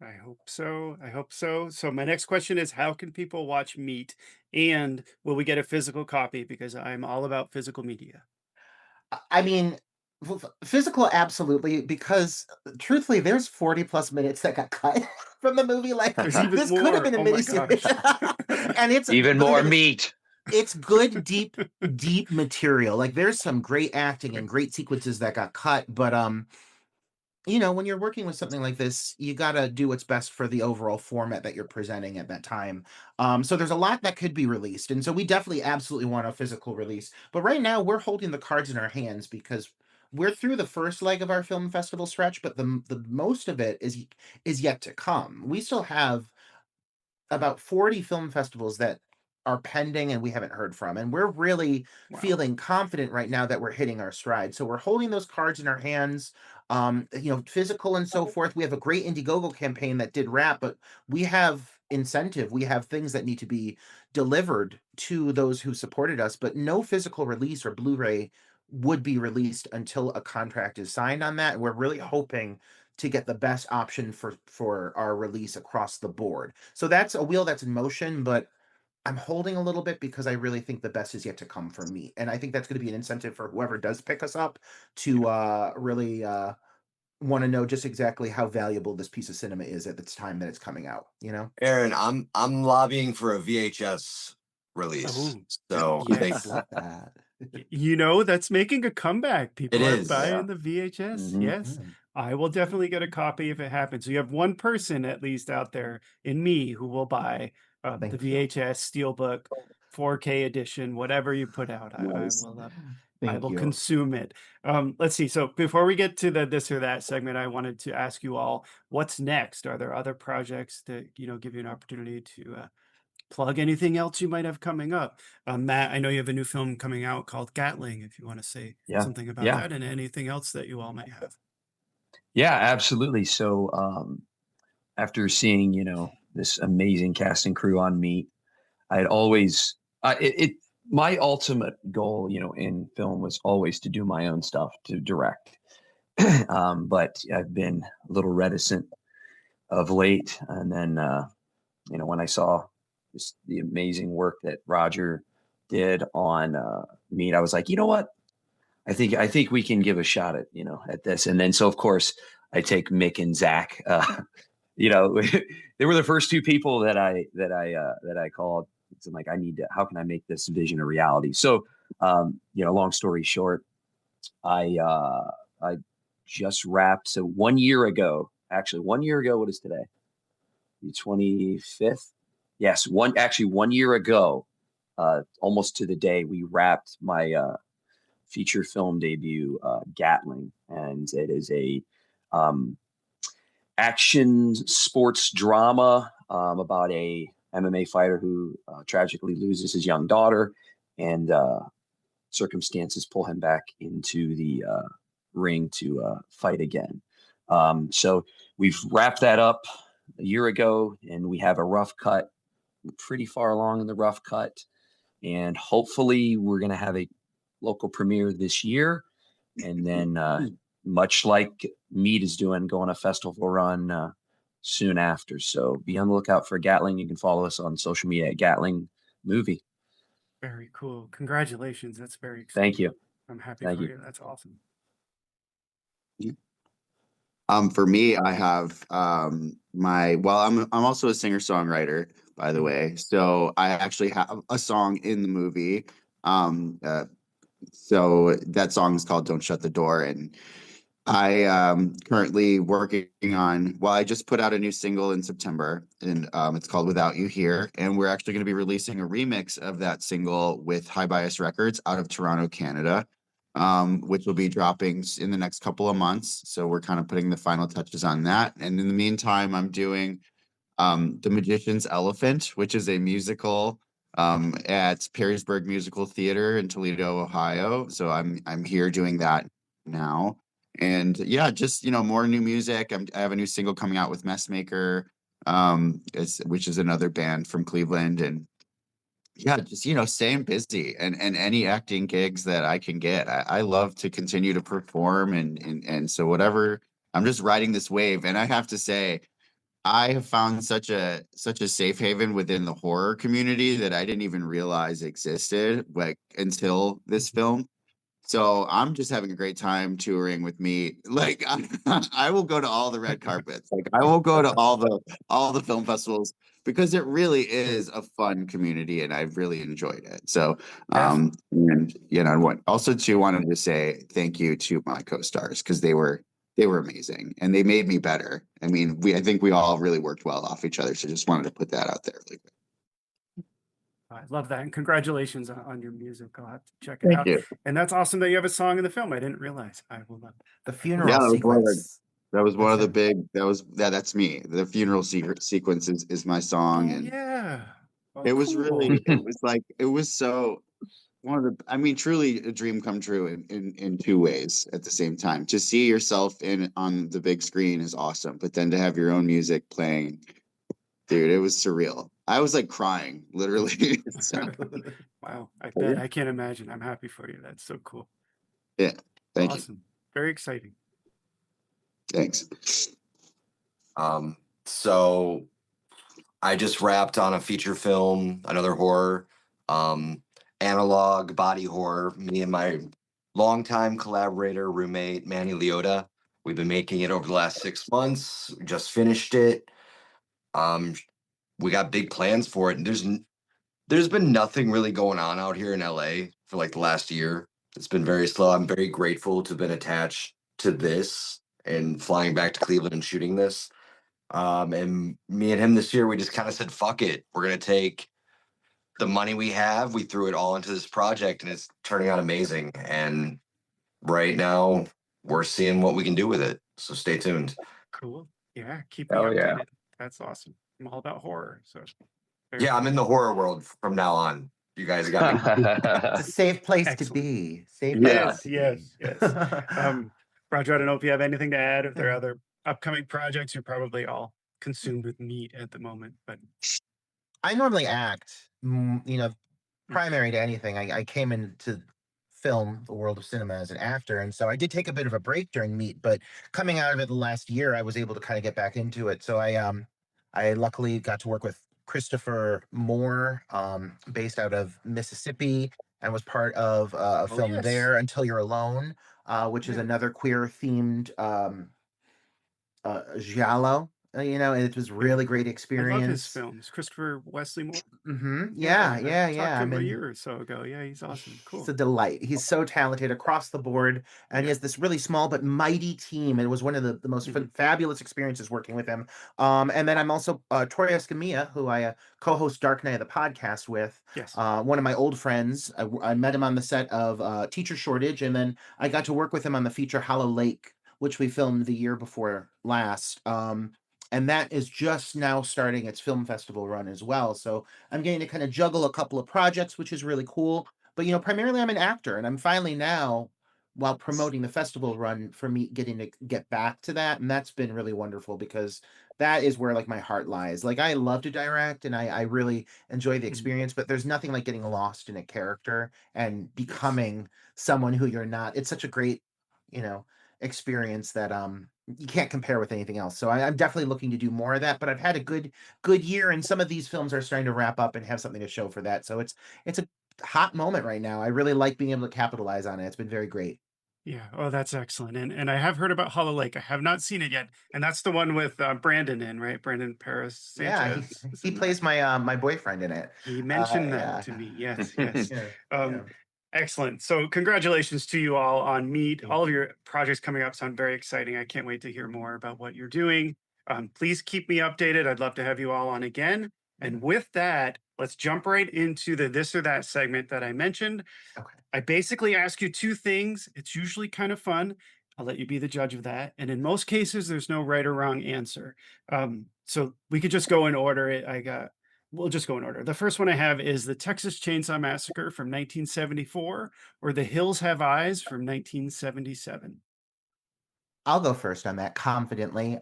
I hope so. I hope so. So my next question is, how can people watch Meat, and will we get a physical copy? Because I'm all about physical media. I mean, physical, absolutely, because truthfully, there's 40 plus minutes that got cut from the movie. Like, There's even this could have more. been a Oh my gosh. miniseries. And it's, Even the thing more is, meat. it's good, deep material. Like, there's some great acting and great sequences that got cut, but when you're working with something like this, you got to do what's best for the overall format that you're presenting at that time. So there's a lot that could be released. And so we definitely absolutely want a physical release. But right now, we're holding the cards in our hands, because we're through the first leg of our film festival stretch, but the most of it is yet to come. We still have about 40 film festivals that are pending and we haven't heard from. And we're really Wow. feeling confident right now that we're hitting our stride. So we're holding those cards in our hands, physical and so forth. We have a great Indiegogo campaign that did wrap, but we have incentive. We have things that need to be delivered to those who supported us, but no physical release or Blu-ray would be released until a contract is signed on that. We're really hoping to get the best option for our release across the board. So that's a wheel that's in motion, but I'm holding a little bit because I really think the best is yet to come for me. And I think that's going to be an incentive for whoever does pick us up to Yeah. really want to know just exactly how valuable this piece of cinema is at the time that it's coming out. Aaron, I'm lobbying for a VHS release. Oh, So I think I yes. love that. That's making a comeback. it People are is. buying the VHS. Mhm. Yes. I will definitely get a copy if it happens. So you have one person at least out there in me who will buy the Thank you. VHS Steelbook 4K edition, whatever you put out. Nice. I Thank will you. consume it. Let's see. So before we get to the this or that segment, I wanted to ask you all, what's next? Are there other projects that give you an opportunity to plug anything else you might have coming up? Matt, I know you have a new film coming out called Gatling. If you want to say Yeah. something about Yeah. that, and anything else that you all might have. Yeah, absolutely. So after seeing, this amazing cast and crew on Meat, I had always my ultimate goal, in film was always to do my own stuff, to direct. But I've been a little reticent of late. And then, when I saw just the amazing work that Roger did on meat, I was like, you know what? I think we can give a shot at at this. And then so of course I take Mick and Zach. They were the first two people that I called. It's like, I need to. How can I make this vision a reality? So long story short, I just wrapped. So 1 year ago, actually 1 year ago, what is today? The 25th. Yes, 1 year ago, almost to the day, we wrapped my feature film debut, Gatling, and it is a action sports drama about a MMA fighter who tragically loses his young daughter, and circumstances pull him back into the ring to fight again. So we've wrapped that up a year ago, and we have a rough cut. We're pretty far along in the rough cut, and hopefully we're going to have a local premiere this year, and then much like Meat is doing, go on a festival run soon after. So be on the lookout for Gatling. You can follow us on social media at Gatling Movie. Very cool. Congratulations. That's very exciting. Thank you. I'm happy Thank for you. you. That's awesome. For me, I have I'm also a singer-songwriter, by the way. So I actually have a song in the movie. So that song is called "Don't Shut the Door," and I am currently working on. Well, I just put out a new single in September, and it's called "Without You Here," and we're actually going to be releasing a remix of that single with High Bias Records out of Toronto, Canada, which will be dropping in the next couple of months. So we're kind of putting the final touches on that, and in the meantime, I'm doing The Magician's Elephant, which is a musical at Perrysburg Musical Theater in Toledo, Ohio. So I'm here doing that now. And yeah, just more new music. I have a new single coming out with Messmaker, which is another band from Cleveland. And yeah, just staying busy and any acting gigs that I can get. I love to continue to perform and so whatever. I'm just riding this wave. And I have to say, I have found such a safe haven within the horror community that I didn't even realize existed, like, until this film. So I'm just having a great time touring with me. Like, I will go to all the red carpets. Like, I will go to all the film festivals because it really is a fun community and I've really enjoyed it. So and also too wanted to say thank you to my co-stars because they were amazing and they made me better. I mean, I think we all really worked well off each other. So just wanted to put that out there really quick. I love that. And congratulations on your music. I'll have to check it Thank out. you. And that's awesome that you have a song in the film. I didn't realize. I will love The funeral Yeah, sequence. that was one of the That's big. That's me. The funeral sequence is my song, Oh, and yeah. Oh, it was cool. really. It was so one of the. I mean, truly a dream come true in two ways at the same time. To see yourself on the big screen is awesome, but then to have your own music playing, dude, it was surreal. I was like crying, literally. So, Wow. I but bet. yeah, I can't imagine. I'm happy for you. That's so cool. yeah. Thank you. Awesome. Very exciting. Thanks. So I just wrapped on a feature film, another horror, analog body horror. Me and my longtime collaborator, roommate, Manny Leota. We've been making it over the last 6 months. We just finished it. We got big plans for it. And there's been nothing really going on out here in LA for like the last year. It's been very slow. I'm very grateful to have been attached to this and flying back to Cleveland and shooting this. And me and him this year, we just kind of said, fuck it. We're going to take the money we have. We threw it all into this project and it's turning out amazing. And right now we're seeing what we can do with it. So stay tuned. Cool. Yeah. Keep me Oh, yeah. updated. That's awesome. I'm all about horror. So Yeah, I'm in the horror world from now on. You guys got me. It's a safe place to Excellent. be. Safe Yeah. place to Yes. be. Roger, I don't know if you have anything to add. If there are other upcoming projects, you're probably all consumed with meat at the moment. But I normally act, primary to anything. I came into film, the world of cinema, as an actor, and so I did take a bit of a break during Meat. But coming out of it the last year, I was able to kind of get back into it. So I luckily got to work with Christopher Moore, based out of Mississippi, and was part of a Oh, film yes. there, Until You're Alone, which is Yeah. another queer-themed giallo, and it was really great I love his experience. films. Christopher Wesley Moore. Yeah, I yeah, talked yeah. to I him a mean, year or so ago. Yeah, he's awesome. he's Cool. a delight. He's so talented across the board, and he Yeah. has this really small but mighty team. It was one of the most Mhm. fabulous experiences working with him. And then I'm also Troy Escamilla, who I co-host Dark Knight of the podcast with. Yes. One of my old friends. I met him on the set of Teacher Shortage, and then I got to work with him on the feature Hollow Lake, which we filmed the year before last. And that is just now starting its film festival run as well. So I'm getting to kind of juggle a couple of projects, which is really cool. But primarily I'm an actor, and I'm finally now, while promoting the festival run, for me getting to get back to that, and that's been really wonderful because that is where like my heart lies. Like I love to direct, and I really enjoy the Mhm. experience, but there's nothing like getting lost in a character and Yes. becoming someone who you're not. It's such a great, experience that you can't compare with anything else. So I'm definitely looking to do more of that. But I've had a good year, and some of these films are starting to wrap up and have something to show for that. So it's a hot moment right now. I really like being able to capitalize on it. It's been very great. Yeah. Oh, that's excellent. And I have heard about Hollow Lake. I have not seen it yet. And that's the one with Brandon in, right? Brandon Paris Yeah, Sanchez is he in that. plays my boyfriend in it. He mentioned that Yeah, to me. Yes, yes. yeah, yeah. Excellent. So congratulations to you all on Meet. Thank All of you. your projects coming up sound very exciting. I can't wait to hear more about what you're doing. Please keep me updated. I'd love to have you all on again. And with that, let's jump right into the this or that segment that I mentioned. Okay. I basically ask you two things. It's usually kind of fun. I'll let you be the judge of that. And in most cases, there's no right or wrong answer. So we could just go in order. We'll just go in order. The first one I have is the Texas Chainsaw Massacre from 1974 or The Hills Have Eyes from 1977. I'll go first on that confidently.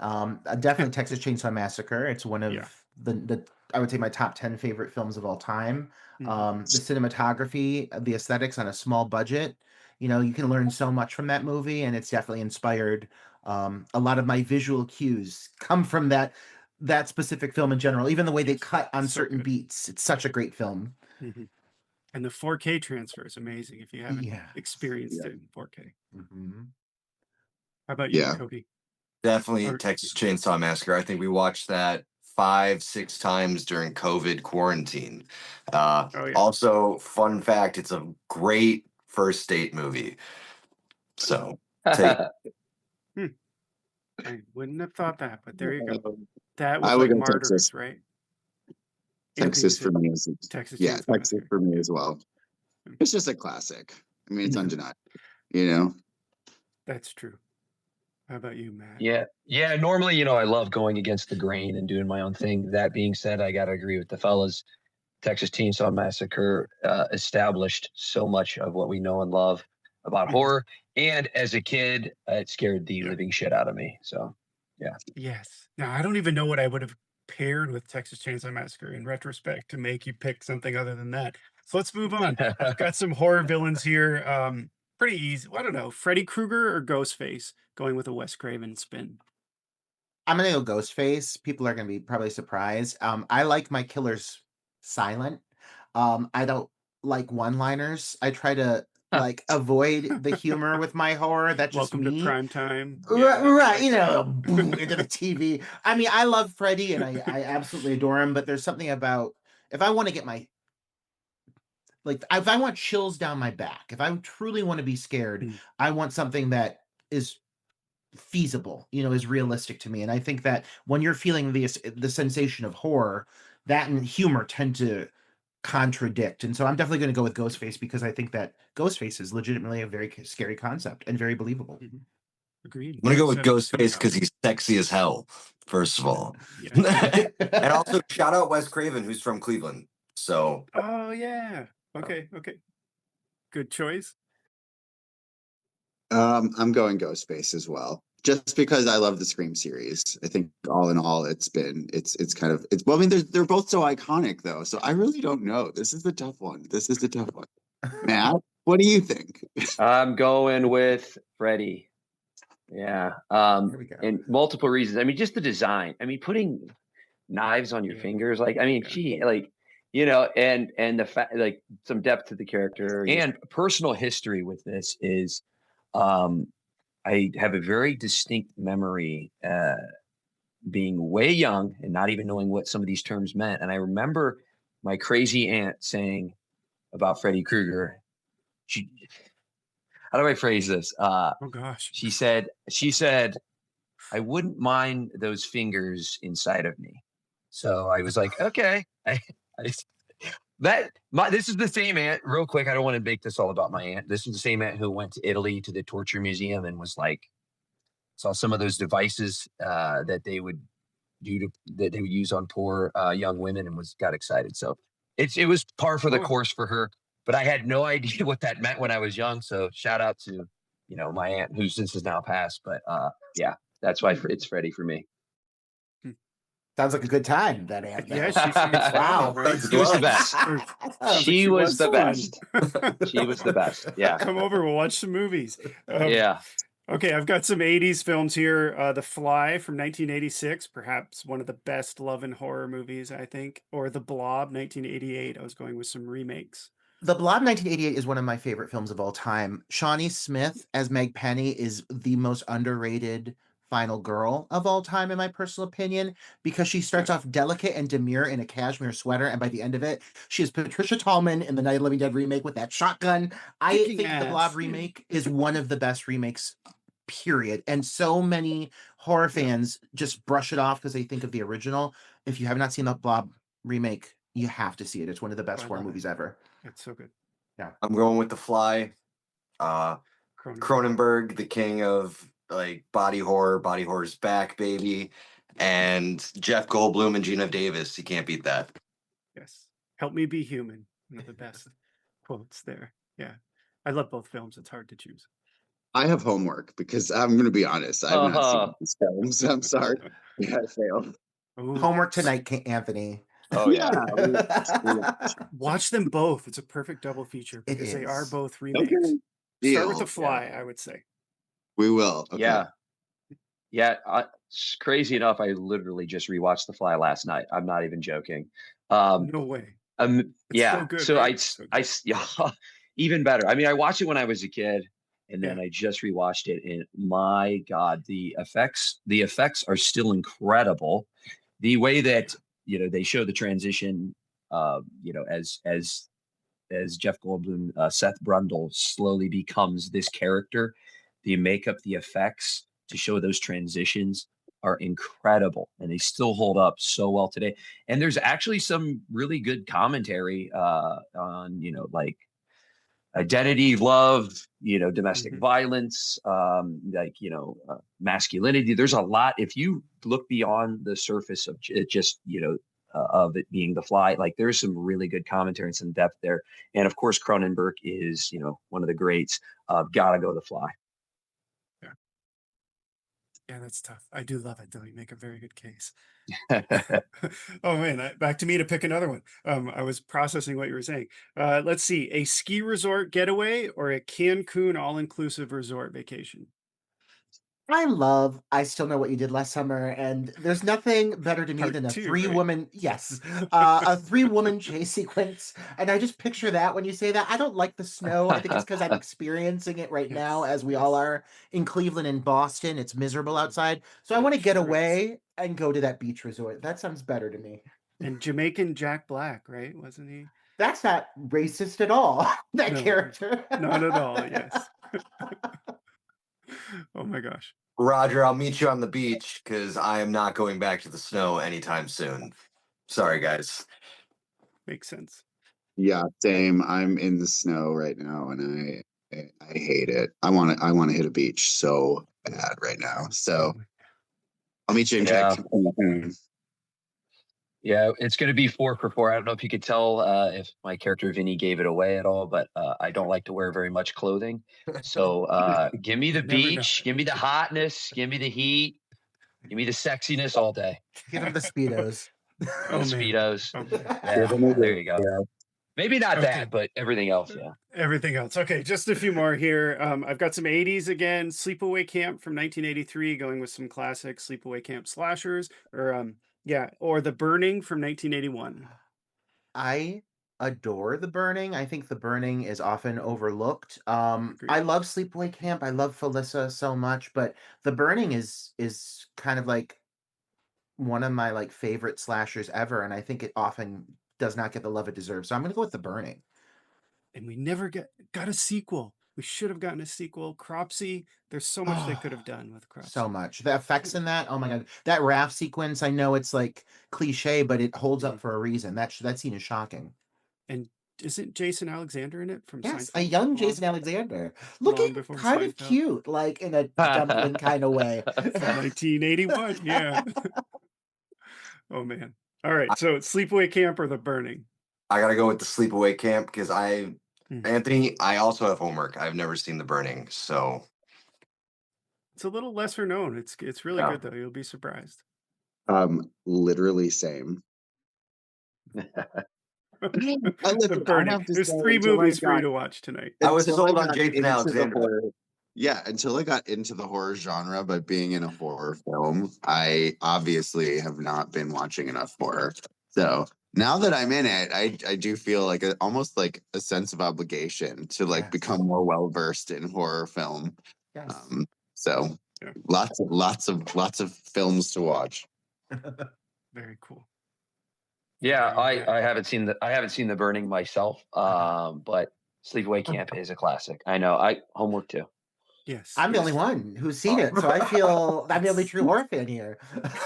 Definitely Texas Chainsaw Massacre. It's one Yeah. of the I would say my top 10 favorite films of all time. Mhm. The cinematography, the aesthetics on a small budget. You can learn so much from that movie, and it's definitely inspired a lot of my visual cues come from that specific film in general. Even the way they Yes. cut on So certain good. beats, it's such a great film. Mhm. And the 4K transfer is amazing if you haven't Yeah. experienced Yeah. it in 4K. hmm How about you, Yeah. Cody? Definitely Or, Texas Chainsaw Massacre. I think we watched that 5, 6 times during COVID quarantine. oh, yeah. Also, fun fact, it's a great first date movie. So take Hmm. I wouldn't have thought that, but there you go. That I was would like go Texas. Martyrs, right? Anthony Texas for said me is Texas yeah, Chainsaw Texas Massacre. for me as well. It's just a classic. I mean, it's undeniable. You know. That's true. How about you, Matt? Yeah. Normally, I love going against the grain and doing my own thing. That being said, I got to agree with the fellas. Texas Chainsaw Massacre established so much of what we know and love about Mhm. horror. And as a kid, it scared the Yeah. living shit out of me. So, yeah. Yes. Now, I don't even know what I would have paired with Texas Chainsaw Massacre in retrospect to make you pick something other than that. So let's move on. I've got some horror villains here. Pretty easy. Well, I don't know. Freddy Krueger or Ghostface? Going with a Wes Craven spin. I'm gonna go Ghostface. People are gonna be probably surprised. I like my killers silent. I don't like one-liners. I try to like avoid the humor with my horror. That's just Welcome to me. prime time. Right, Yeah. right, boom into the TV. I mean, I love Freddy and I absolutely adore him, but there's something about if I want to get my if I want chills down my back, if I truly want to be scared, Mm. I want something that is feasible, is realistic to me. And I think that when you're feeling the sensation of horror, that and humor tend to contradict. And so I'm definitely going to go with Ghostface because I think that Ghostface is legitimately a very scary concept and very believable. Mhm. Agreed. I'm gonna Very go with set of Ghostface because cinematography. he's sexy as hell, first of all. Yeah. And also shout out Wes Craven, who's from Cleveland. So Oh, yeah. Okay. Good choice. I'm going Ghostface as well. Just because I love the Scream series. I think all in all it's kind of well, I mean they're both so iconic though. So I really don't know. This is the tough one. Matt, what do you think? I'm going with Freddy. Yeah. Here we go. And multiple reasons. I mean, just the design. I mean, putting knives on your Yeah. fingers. Like, I mean, Yeah. gee, like, you know, and the fact, like, some depth to the character. And personal history with this is, I have a very distinct memory being way young and not even knowing what some of these terms meant. And I remember my crazy aunt saying about Freddy Krueger, she, how do I phrase this? Oh gosh. She said, I wouldn't mind those fingers inside of me. So I was like, okay. This is the same aunt, real quick. I don't want to make this all about my aunt. This is the same aunt who went to Italy to the torture museum and was like, saw some of those devices that they would use on poor young women and got excited. So it was par for the course for her, but I had no idea what that meant when I was young. So shout out to, my aunt who since has now passed, but yeah, That's why it's Freddy for me. Sounds like a good time, that aunt. Yeah, she seems Wow. right? She was the best. Sounds like She was the fun. best. She was the best. Yeah. Come over, we'll watch some movies. Yeah. Okay, I've got some 80s films here. The Fly from 1986, perhaps one of the best love and horror movies, I think. Or The Blob, 1988. I was going with some remakes. The Blob 1988 is one of my favorite films of all time. Shawnee Smith as Meg Penny is the most underrated final girl of all time, in my personal opinion, because she starts off delicate and demure in a cashmere sweater, and by the end of it, she is Patricia Tallman in the Night of the Living Dead remake with that shotgun. I Kicking think the Blob ass. remake is one of the best remakes, period. And so many horror fans just brush it off because they think of the original. If you have not seen the Blob remake, you have to see it. It's one of the best I horror love it. movies ever. It's so good. I'm going with The Fly. Cronenberg, the king of like body horror. Body horror's back, baby. And Jeff Goldblum and Gina Davis. You can't beat that. Yes. Help Me Be Human. One of the best quotes there. Yeah. I love both films. It's hard to choose. I have homework because I'm going to be honest. I've not seen these films. I'm sorry. Yeah, I failed. Ooh. Homework tonight, Anthony. Oh yeah. Watch them both. It's a perfect double feature It because they are is. both remakes. Okay. Start with Deal. The Fly, I would say. We will. Okay. Yeah. Yeah. It's crazy enough. I literally just rewatched The Fly last night. I'm not even joking. No way. It's Yeah. so good, So right? So good. yeah, even better. I mean, I watched it when I was a kid, and then I just rewatched it, and my God, the effects are still incredible. The way that they show the transition, as Jeff Goldblum, Seth Brundle slowly becomes this character, the makeup, the effects to show those transitions are incredible, and they still hold up so well today. And there's actually some really good commentary on like identity, love, domestic violence, masculinity. There's a lot. If you look beyond the surface of just of it being The Fly, like there's some really good commentary and some depth there. And of course, Cronenberg is one of the greats. Gotta go The Fly. Yeah, that's tough. I do love it, though. You make a very good case. Oh, man. Back to me to pick another one. I was processing what you were saying. Let's see. A ski resort getaway or a Cancun all-inclusive resort vacation? I Still Know What You Did Last Summer, and there's nothing better to me Part than a two, three-woman, a three-woman chase sequence, and I just picture that when you say that. I don't like the snow. I think it's because I'm experiencing it right now, as we all are in Cleveland and Boston. It's miserable outside, so I want to get Sure is. away and go to that beach resort. That sounds better to me. And Jamaican Jack Black, right? Wasn't he? That's not racist at all, that No, character. Not at all, yes. Oh my gosh. Roger, I'll meet you on the beach because I am not going back to the snow anytime soon. Sorry, guys. Makes sense. Yeah, same. I'm in the snow right now, and I hate it. I want to hit a beach so bad right now. So I'll meet you in Czech. Yeah, it's going to be 4 for 4. I don't know if you could tell if my character Vinny gave it away at all, but I don't like to wear very much clothing. So give me the beach, give me the hotness, give me the heat, give me the sexiness all day. Give him the Speedos. Speedos. Okay. Yeah, there you go. Yeah. Maybe not Okay. that, but everything else, yeah. Everything else. Okay, just a few more here. I've got some 80s again. Sleepaway Camp from 1983, going with some classic sleepaway camp slashers, or Yeah, or The Burning from 1981. I adore The Burning. I think The Burning is often overlooked. I Agreed. love Sleepaway Camp. I love Felissa so much, but The Burning is kind of like one of my like favorite slashers ever, and I think it often does not get the love it deserves. So I'm gonna go with The Burning. And we never got a sequel. We should have gotten a sequel. Cropsy, there's so much they could have done with So Cropsy. much. The effects in that, oh my god. That raft sequence, I know it's like cliche, but it holds up for a reason. That scene is shocking. And isn't Jason Alexander in it from Yes, a Seinfeld? young Jason Alexander. Looking Long before kind of Seinfeld. cute, like in a dumpling kind of way. From 1981, yeah. Oh man. All right, so Sleepaway Camp or The Burning? I gotta go with the Sleepaway Camp because Hmm. Anthony, I also have homework. I've never seen The Burning, so It's a little lesser known. It's really Yeah. good though. You'll be surprised. Literally same. The Listen, I Burning. have to There's say, 3 until I movies for you got to watch tonight. I was until I sold on got Jason into the Alexander. horror, yeah, until I got into the horror genre by being in a horror film, I obviously have not been watching enough horror. So now that I'm in it, I do feel like almost like a sense of obligation to like Yes. become more well versed in horror film. Yes. So Yeah. lots of films to watch. Very cool. Yeah, Very, very I haven't seen The Burning myself, but Sleepaway Camp is a classic. I know. Homework too. Yes. I'm the only one who's seen it, so I feel I'm the only true horror fan here.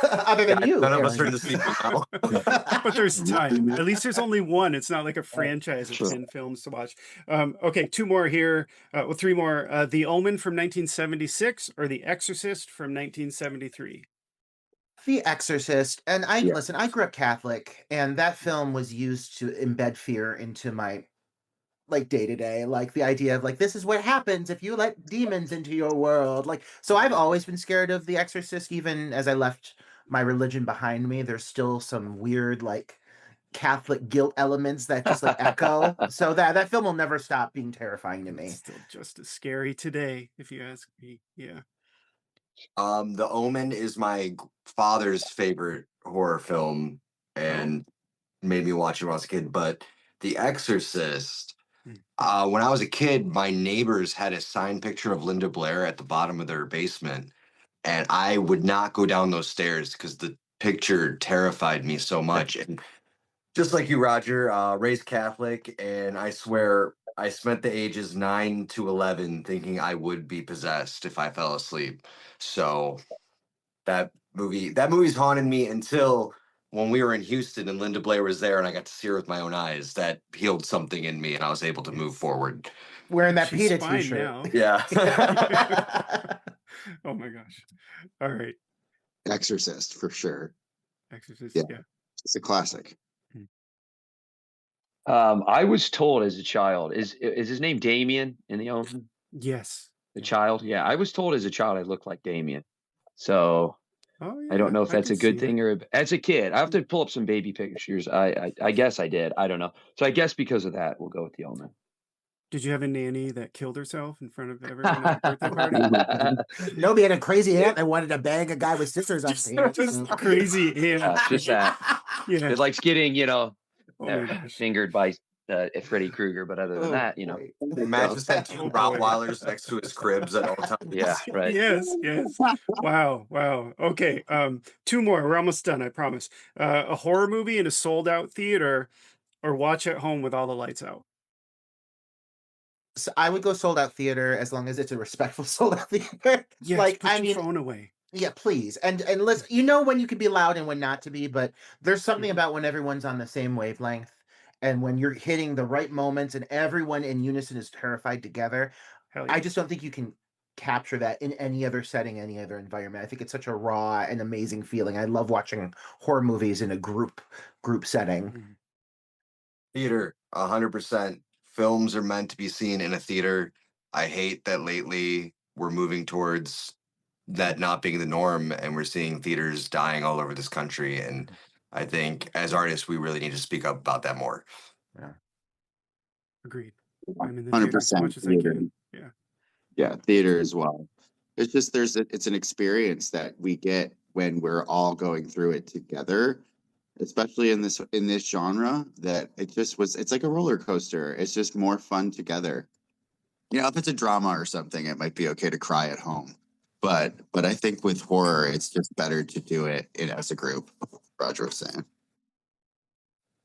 Other than you. None of us are Aaron. in the sequel now. But there's time. At least there's only one. It's not like a franchise of True. 10 films to watch. Okay, 2 more here. Well, 3 more. The Omen from 1976 or The Exorcist from 1973. The Exorcist. And Yeah. listen, I grew up Catholic, and that film was used to embed fear into my like day to day, like the idea of like this is what happens if you let demons into your world. Like, so I've always been scared of The Exorcist, even as I left my religion behind me. There's still some weird like Catholic guilt elements that just like echo. So that film will never stop being terrifying to me. It's still just as scary today, if you ask me. Yeah. The Omen is my father's favorite horror film and made me watch it when I was a kid. But The Exorcist, when I was a kid, my neighbors had a signed picture of Linda Blair at the bottom of their basement, and I would not go down those stairs because the picture terrified me so much. And just like you, Roger, raised Catholic, and I swear I spent the ages 9 to 11 thinking I would be possessed if I fell asleep. So that movie's haunted me until when we were in Houston and Linda Blair was there and I got to see her with my own eyes. That healed something in me and I was able to move forward. Wearing that She's PETA fine t-shirt. now. Yeah. Oh my gosh. All right. Exorcist for sure. Exorcist. Yeah. Yeah. It's a classic. I was told as a child, is his name Damien in the Omen? Yes. The Yeah. child? Yeah, I was told as a child I looked like Damien. So Oh yeah. I don't know if that's a could see good thing or as a kid. I have to pull up some baby pictures. I guess I did. I don't know. So I guess because of that, we'll go with the Omen. Did you have a nanny that killed herself in front of everyone at the birthday party? No, we had a crazy aunt that wanted to bang a guy with scissors on his hand. Just crazy aunt. Yeah, just that. Yeah. It likes getting, Oh my gosh. fingered by Freddy Krueger, but other than that, Matt just had 2 Oh, boy. Rottweilers next to his cribs at all times. yeah, right. Yes. Wow. Okay. 2 more. We're almost done, I promise. A horror movie in a sold out theater or watch at home with all the lights out. So I would go sold out theater as long as it's a respectful sold out theater. Yes, like put I your mean, phone away. yeah, please. And listen, you know when you can be loud and when not to be, but there's something about when everyone's on the same wavelength and when you're hitting the right moments and everyone in unison is terrified together. Hell yeah. I just don't think you can capture that in any other setting, any other environment. I think it's such a raw and amazing feeling. I love watching horror movies in a group setting. Theater, 100%. Films are meant to be seen in a theater. I hate that lately we're moving towards that not being the norm and we're seeing theaters dying all over this country. And I think as artists, we really need to speak up about that more. Yeah. Agreed. I'm in the theater as much as I can. Yeah. Yeah, theater as well. It's just it's an experience that we get when we're all going through it together, especially in this genre, that it's like a roller coaster. It's just more fun together. If it's a drama or something, it might be okay to cry at home. But I think with horror, it's just better to do it as a group. Roger was saying.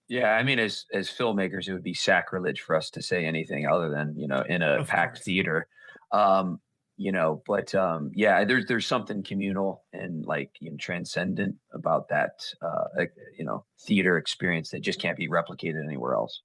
Yeah, I mean, as filmmakers, it would be sacrilege for us to say anything other than in a Of packed course. theater. But yeah, there's something communal and transcendent about that theater experience that just can't be replicated anywhere else.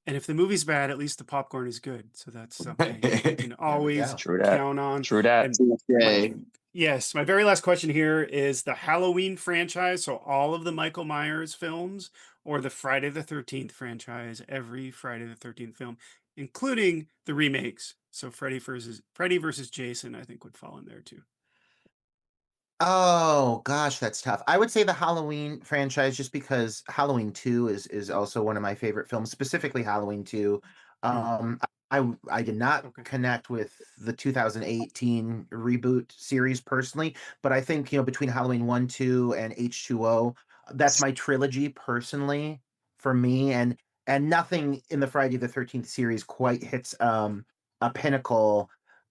And if the movie's bad, at least the popcorn is good. So that's something we can always go. True that. count on. True that. And yes, my very last question here is the Halloween franchise. So all of the Michael Myers films, or the Friday the 13th franchise, every Friday the 13th film, including the remakes. So Freddy versus Jason, I think, would fall in there too. Oh gosh, that's tough. I would say the Halloween franchise, just because Halloween 2 is also one of my favorite films, specifically Halloween 2. I did not Okay. connect with the 2018 reboot series personally, but I think between Halloween 1, 2, and H2O, that's my trilogy personally for me, and nothing in the Friday the 13th series quite hits a pinnacle,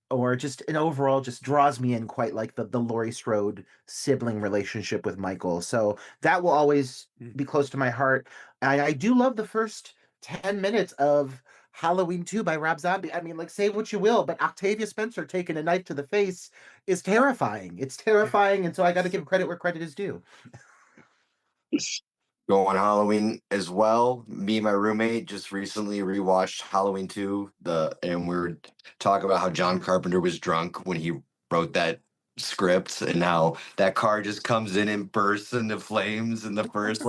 or just an overall just draws me in quite like the Laurie Strode sibling relationship with Michael. So that will always be close to my heart. I do love the first 10 minutes of Halloween 2 by Rob Zombie. I mean, say what you will, but Octavia Spencer taking a knife to the face is terrifying. It's terrifying, and so I got to give credit where credit is due. Go on Halloween as well. Me and my roommate just recently rewatched Halloween 2, and we were talking about how John Carpenter was drunk when he wrote that script, and how that car just comes in and bursts into flames in the first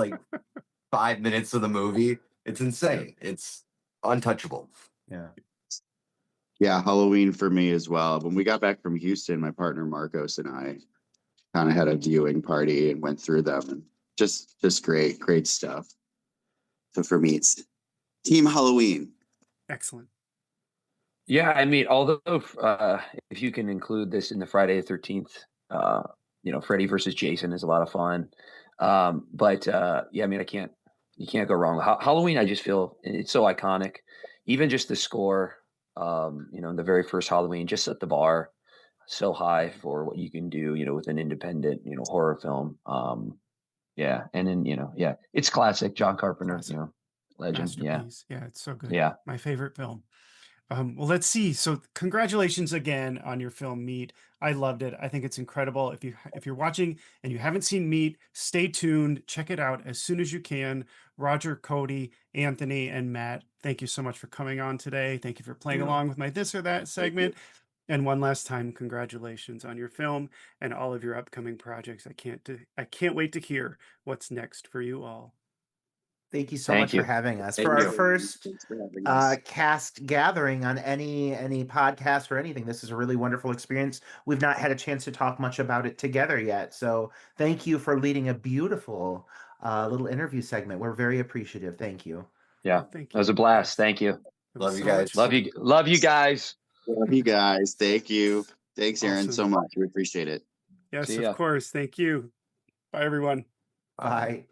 5 minutes of the movie. It's insane. It's untouchable. Yeah, Halloween for me as well. When we got back from Houston, my partner Marcos and I kind of had a viewing party and went through them, and just great stuff. So for me, it's Team Halloween. Excellent. Yeah, I mean, although if you can include this in the Friday the 13th, Freddy versus Jason is a lot of fun. But yeah, I mean, you can't go wrong. Halloween, I just feel it's so iconic. Even just the score, the very first Halloween, just set the bar so high for what you can do, with an independent, horror film. Yeah, and then yeah, it's classic. John Carpenter, Classic. legend. Masterpiece. Yeah, it's so good. Yeah. My favorite film. Well, let's see. So congratulations again on your film Meat. I loved it. I think it's incredible. If you're watching and you haven't seen Meat, stay tuned. Check it out as soon as you can. Roger, Cody, Anthony, and Matt, thank you so much for coming on today. Thank you for playing along with my This or That segment. And one last time, congratulations on your film and all of your upcoming projects. I can't wait to hear what's next for you all. Thank you so Thank much you. for having us. Thank For our you. first Thanks for having us. cast gathering on any podcast or anything, this is a really wonderful experience. We've not had a chance to talk much about it together yet, so thank you for leading a beautiful little interview segment. We're very appreciative. Thank you. Yeah, Well, thank that was you. a blast. Yes. Thank you. It was Love you so guys. much Love fun. you. Love you guys. Love you guys. Thank you. Thanks, Aaron, so Awesome. much. We appreciate it. Yes, See of ya. course. Thank you. Bye, everyone. Bye.